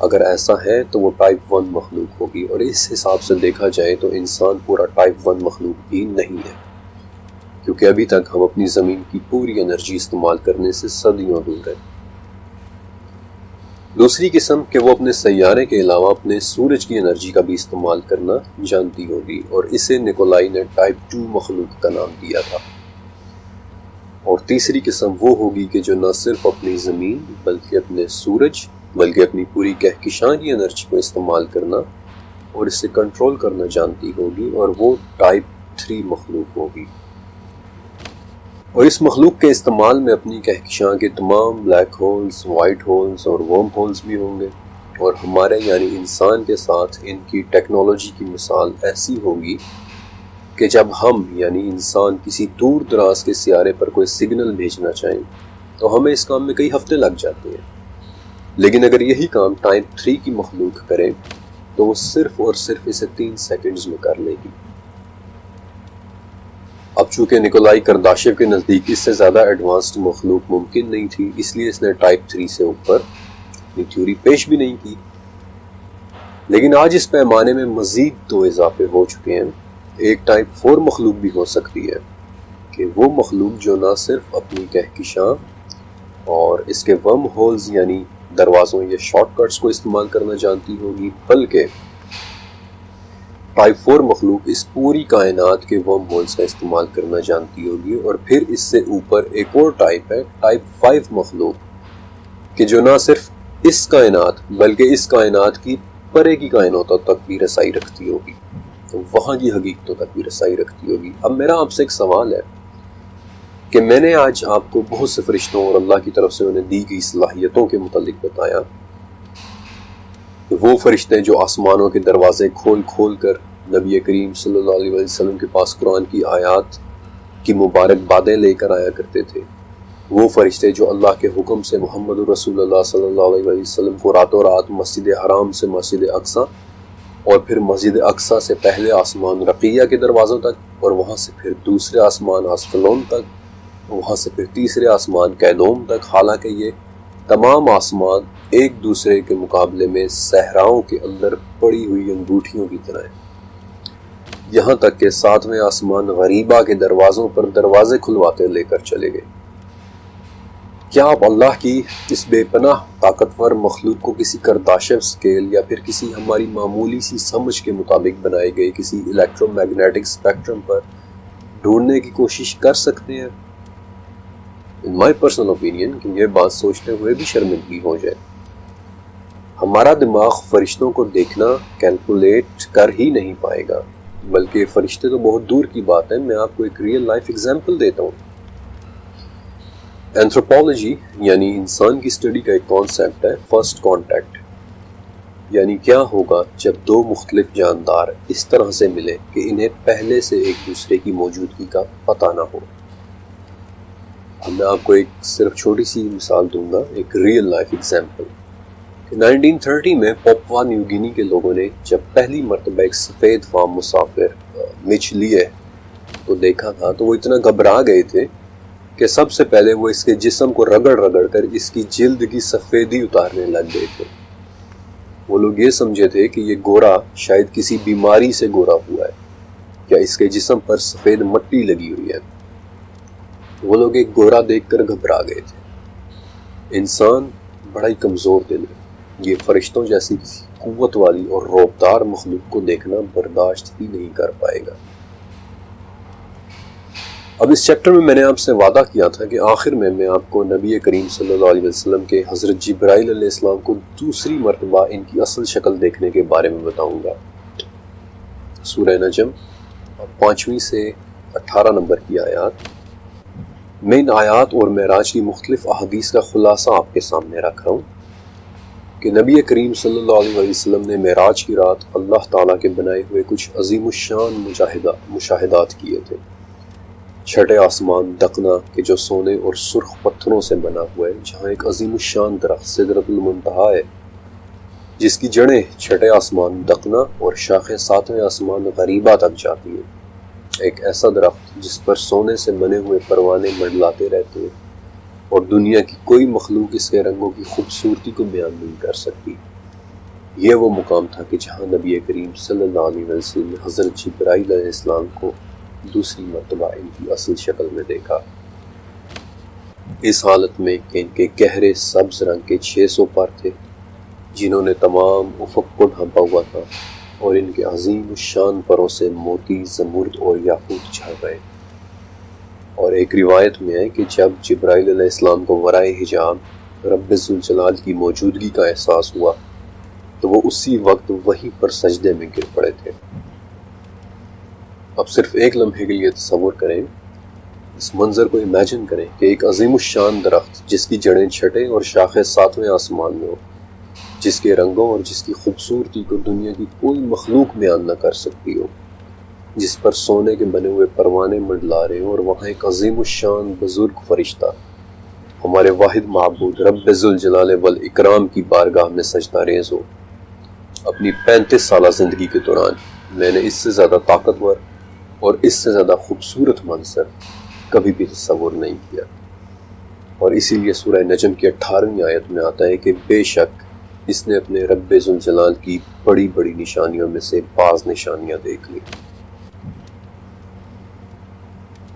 اگر ایسا ہے تو وہ ٹائپ 1 مخلوق ہوگی، اور اس حساب سے دیکھا جائے تو انسان پورا ٹائپ 1 مخلوق بھی نہیں ہے، کیونکہ ابھی تک ہم اپنی زمین کی پوری انرجی استعمال کرنے سے صدیوں دور ہیں۔ دوسری قسم کہ وہ اپنے سیارے کے علاوہ اپنے سورج کی انرجی کا بھی استعمال کرنا جانتی ہوگی، اور اسے نکولائی نے ٹائپ 2 مخلوق کا نام دیا تھا۔ اور تیسری قسم وہ ہوگی کہ جو نہ صرف اپنی زمین بلکہ اپنے سورج بلکہ اپنی پوری کہکشاں کی انرجی کو استعمال کرنا اور اسے کنٹرول کرنا جانتی ہوگی، اور وہ ٹائپ 3 مخلوق ہوگی۔ اور اس مخلوق کے استعمال میں اپنی کہکشاں کے تمام بلیک ہولز، وائٹ ہولز اور ورم ہولز بھی ہوں گے، اور ہمارے یعنی انسان کے ساتھ ان کی ٹیکنالوجی کی مثال ایسی ہوگی کہ جب ہم یعنی انسان کسی دور دراز کے سیارے پر کوئی سگنل بھیجنا چاہیں تو ہمیں اس کام میں کئی ہفتے لگ جاتے ہیں، لیکن اگر یہی کام ٹائپ 3 کی مخلوق کرے تو وہ صرف اور صرف اسے 3 سیکنڈز میں کر لے گی۔ اب چونکہ نکولائی کرداشیو کے نزدیک اس سے زیادہ ایڈوانسڈ مخلوق ممکن نہیں تھی، اس لیے اس نے ٹائپ 3 سے اوپر اپنی تھیوری پیش بھی نہیں کی، لیکن آج اس پیمانے میں مزید 2 اضافے ہو چکے ہیں۔ ایک ٹائپ 4 مخلوق بھی ہو سکتی ہے کہ وہ مخلوق جو نہ صرف اپنی کہکشاں اور اس کے ورم ہولز یعنی دروازوں یا شارٹ کٹس کو استعمال کرنا جانتی ہوگی، بلکہ ٹائپ 4 مخلوق اس پوری کائنات کے ورم ہولز کا استعمال کرنا جانتی ہوگی۔ اور پھر اس سے اوپر ایک اور ٹائپ ہے، ٹائپ 5 مخلوق، کہ جو نہ صرف اس کائنات بلکہ اس کائنات کی پرے کی کائناتوں تک بھی رسائی رکھتی ہوگی، تو وہاں کی حقیقتوں تک بھی رسائی رکھتی ہوگی۔ اب میرا آپ سے ایک سوال ہے کہ میں نے آج آپ کو بہت سے فرشتوں اور اللہ کی طرف سے انہیں دی گئی صلاحیتوں کے متعلق بتایا، وہ فرشتے جو آسمانوں کے دروازے کھول کھول کر نبی کریم صلی اللہ علیہ وسلم کے پاس قرآن کی آیات کی مبارک باتیں لے کر آیا کرتے تھے، وہ فرشتے جو اللہ کے حکم سے محمد رسول اللہ صلی اللہ علیہ وسلم کو راتوں رات مسجد حرام سے مسجد اقصی اور پھر مسجد اقصی سے پہلے آسمان رقیہ کے دروازوں تک، اور وہاں سے پھر دوسرے آسمان آسفلون تک، وہاں سے پھر تیسرے آسمان کیدوم تک، حالانکہ یہ تمام آسمان ایک دوسرے کے مقابلے میں صحراؤں کے اندر پڑی ہوئی انگوٹھیوں کی طرح ہیں، یہاں تک کہ 7ویں آسمان غریبہ کے دروازوں پر دروازے کھلواتے لے کر چلے گئے۔ کیا آپ اللہ کی اس بے پناہ طاقتور مخلوق کو کسی کرداشیو سکیل یا پھر کسی ہماری معمولی سی سمجھ کے مطابق بنائے گئے کسی الیکٹرو میگنیٹک اسپیکٹرم پر ڈھونڈنے کی کوشش کر سکتے ہیں؟ ان مائی پرسنل اوپینین کہ یہ بات سوچتے ہوئے بھی شرمندگی ہو جائے۔ ہمارا دماغ فرشتوں کو دیکھنا کیلکولیٹ کر ہی نہیں پائے گا، بلکہ فرشتے تو بہت دور کی بات ہے۔ میں آپ کو ایک ریئل لائف ایگزامپل دیتا ہوں۔ اینتھروپولوجی یعنی انسان کی اسٹڈی کا ایک کانسیپٹ ہے فرسٹ کانٹیکٹ، یعنی کیا ہوگا جب 2 مختلف جاندار اس طرح سے ملے کہ انہیں پہلے سے ایک دوسرے کی موجودگی کا پتہ نہ ہو۔ اب میں آپ کو ایک صرف چھوٹی سی مثال دوں گا، ایک ریئل لائف ایگزامپل۔ 1930 میں پاپوا نیو گینی کے لوگوں نے جب پہلی مرتبہ ایک سفید فام مسافر مچ لیے کو دیکھا تھا تو وہ اتنا گھبرا گئے تھے کہ سب سے پہلے وہ اس کے جسم کو رگڑ رگڑ کر اس کی جلد کی سفیدی اتارنے لگ گئے تھے۔ وہ لوگ یہ سمجھے تھے کہ یہ گورا شاید کسی بیماری سے گورا ہوا ہے یا اس کے جسم پر سفید مٹی لگی ہوئی ہے۔ وہ لوگ ایک گورا دیکھ کر گھبرا گئے تھے۔ انسان بڑا ہی کمزور دل ہے، یہ فرشتوں جیسی کسی قوت والی اور رعبدار مخلوق کو دیکھنا برداشت ہی نہیں کر پائے گا۔ اب اس چیپٹر میں نے آپ سے وعدہ کیا تھا کہ آخر میں آپ کو نبی کریم صلی اللہ علیہ وسلم کے حضرت جبرائیل علیہ السلام کو دوسری مرتبہ ان کی اصل شکل دیکھنے کے بارے میں بتاؤں گا۔ سورہ نجم 5 سے 18 نمبر کی آیات میں ان آیات اور معراج کی مختلف احادیث کا خلاصہ آپ کے سامنے رکھ رہا ہوں کہ نبی کریم صلی اللہ علیہ وسلم نے معراج کی رات اللہ تعالیٰ کے بنائے ہوئے کچھ عظیم الشان مشاہدات کیے تھے۔ چھٹے آسمان دقنا کہ جو سونے اور سرخ پتھروں سے بنا ہوا ہے، جہاں ایک عظیم الشان درخت سدرۃ المنتہا ہے جس کی جڑیں چھٹے آسمان دقنا اور شاخیں 7ویں آسمان غریبہ تک جاتی ہیں، ایک ایسا درخت جس پر سونے سے بنے ہوئے پروانے منڈلاتے رہتے ہیں اور دنیا کی کوئی مخلوق اس کے رنگوں کی خوبصورتی کو بیان نہیں کر سکتی۔ یہ وہ مقام تھا کہ جہاں نبی کریم صلی اللہ علیہ وسلم نے حضرت جبرائیل علیہ السلام کو دوسری مرتبہ ان کی اصل شکل میں دیکھا، اس حالت میں کہ ان کے گہرے سبز رنگ کے 600 پر تھے جنہوں نے تمام افق کو ڈھانپا ہوا تھا اور ان کے عظیم الشان پروں سے موتی، زمرد اور یاقوت جھڑ رہے۔ اور ایک روایت میں ہے کہ جب جبرائیل علیہ السلام کو ورائے حجاب رب ذوالجلال کی موجودگی کا احساس ہوا تو وہ اسی وقت وہیں پر سجدے میں گر پڑے تھے۔ اب صرف ایک لمحے کے لیے تصور کریں، اس منظر کو امیجن کریں کہ ایک عظیم الشان درخت جس کی جڑیں چھٹے اور شاخیں ساتویں آسمان میں ہو، جس کے رنگوں اور جس کی خوبصورتی کو دنیا کی کوئی مخلوق بیان نہ کر سکتی ہو، جس پر سونے کے بنے ہوئے پروانے منڈلا رہے ہوں، اور وہاں ایک عظیم الشان بزرگ فرشتہ ہمارے واحد معبود رب ذوالجلال والاکرام کی بارگاہ میں سجدہ ریز ہو۔ اپنی 35 سالہ زندگی کے دوران میں نے اس سے زیادہ طاقتور اور اس سے زیادہ خوبصورت منظر کبھی بھی تصور نہیں کیا۔ اور اسی لیے سورہ نجم کی 18ویں آیت میں آتا ہے کہ بے شک اس نے اپنے رب ذوالجلال کی بڑی بڑی نشانیوں میں سے بعض نشانیاں دیکھ لی۔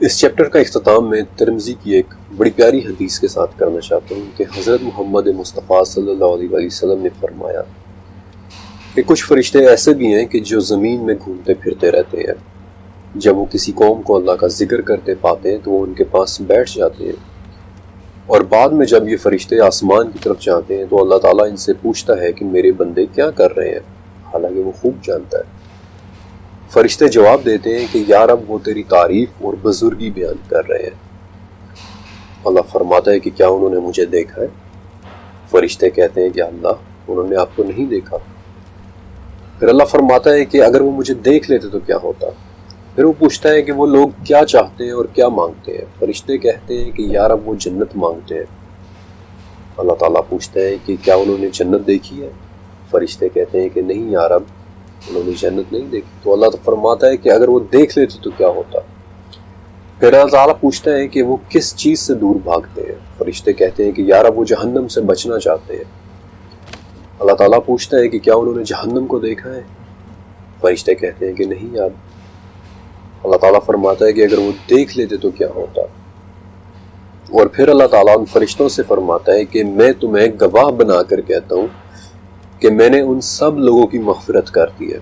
اس چیپٹر کا اختتام میں ترمذی کی ایک بڑی پیاری حدیث کے ساتھ کرنا چاہتا ہوں کہ حضرت محمد مصطفیٰ صلی اللہ علیہ وسلم نے فرمایا کہ کچھ فرشتے ایسے بھی ہیں کہ جو زمین میں گھومتے پھرتے رہتے ہیں، جب وہ کسی قوم کو اللہ کا ذکر کرتے پاتے ہیں تو وہ ان کے پاس بیٹھ جاتے ہیں، اور بعد میں جب یہ فرشتے آسمان کی طرف جاتے ہیں تو اللہ تعالیٰ ان سے پوچھتا ہے کہ میرے بندے کیا کر رہے ہیں، حالانکہ وہ خوب جانتا ہے۔ فرشتے جواب دیتے ہیں کہ یا رب وہ تیری تعریف اور بزرگی بیان کر رہے ہیں۔ اللہ فرماتا ہے کہ کیا انہوں نے مجھے دیکھا ہے؟ فرشتے کہتے ہیں کہ اللہ انہوں نے آپ کو نہیں دیکھا۔ پھر اللہ فرماتا ہے کہ اگر وہ مجھے دیکھ لیتے تو کیا ہوتا؟ پھر وہ پوچھتا ہے کہ وہ لوگ کیا چاہتے ہیں اور کیا مانگتے ہیں؟ فرشتے کہتے ہیں کہ یا رب وہ جنت مانگتے ہیں۔ اللہ تعالیٰ پوچھتا ہے کہ کیا انہوں نے جنت دیکھی ہے؟ فرشتے کہتے ہیں کہ نہیں یا رب انہوں نے جنت نہیں دیکھی۔ تو اللہ فرماتا ہے کہ اگر وہ دیکھ لیتے تو کیا ہوتا؟ پھر اللہ تعالیٰ پوچھتا ہے کہ وہ کس چیز سے دور بھاگتے ہیں؟ فرشتے کہتے ہیں کہ یا رب وہ جہنم سے بچنا چاہتے ہیں۔ اللہ تعالیٰ پوچھتا ہے کہ کیا انہوں نے جہنم کو دیکھا ہے؟ فرشتے کہتے ہیں کہ نہیں یا رب۔ اللہ تعالیٰ فرماتا ہے کہ اگر وہ دیکھ لیتے تو کیا ہوتا؟ اور پھر اللہ تعالیٰ ان فرشتوں سے فرماتا ہے کہ میں تمہیں گواہ بنا کر کہتا ہوں کہ میں نے ان سب لوگوں کی مغفرت کر دی ہے۔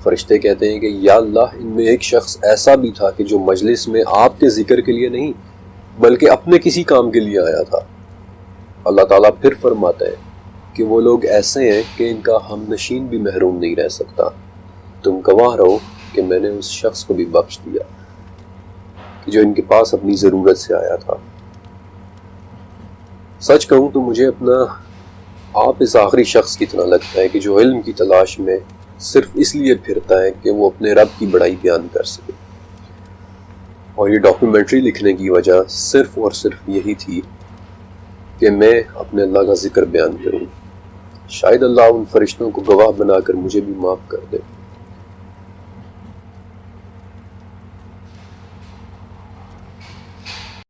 فرشتے کہتے ہیں کہ یا اللہ ان میں ایک شخص ایسا بھی تھا کہ جو مجلس میں آپ کے ذکر کے لیے نہیں بلکہ اپنے کسی کام کے لیے آیا تھا۔ اللہ تعالیٰ پھر فرماتا ہے کہ وہ لوگ ایسے ہیں کہ ان کا ہم نشین بھی محروم نہیں رہ سکتا، تم گواہ رہو کہ میں نے اس شخص کو بھی بخش دیا کہ جو ان کے پاس اپنی ضرورت سے آیا تھا۔ سچ کہوں تو مجھے اپنا آپ اس آخری شخص کی طرح لگتا ہے کہ جو علم کی تلاش میں صرف اس لیے پھرتا ہے کہ وہ اپنے رب کی بڑائی بیان کر سکے، اور یہ ڈاکیومنٹری لکھنے کی وجہ صرف اور صرف یہی تھی کہ میں اپنے اللہ کا ذکر بیان کروں۔ شاید اللہ ان فرشتوں کو گواہ بنا کر مجھے بھی معاف کر دے۔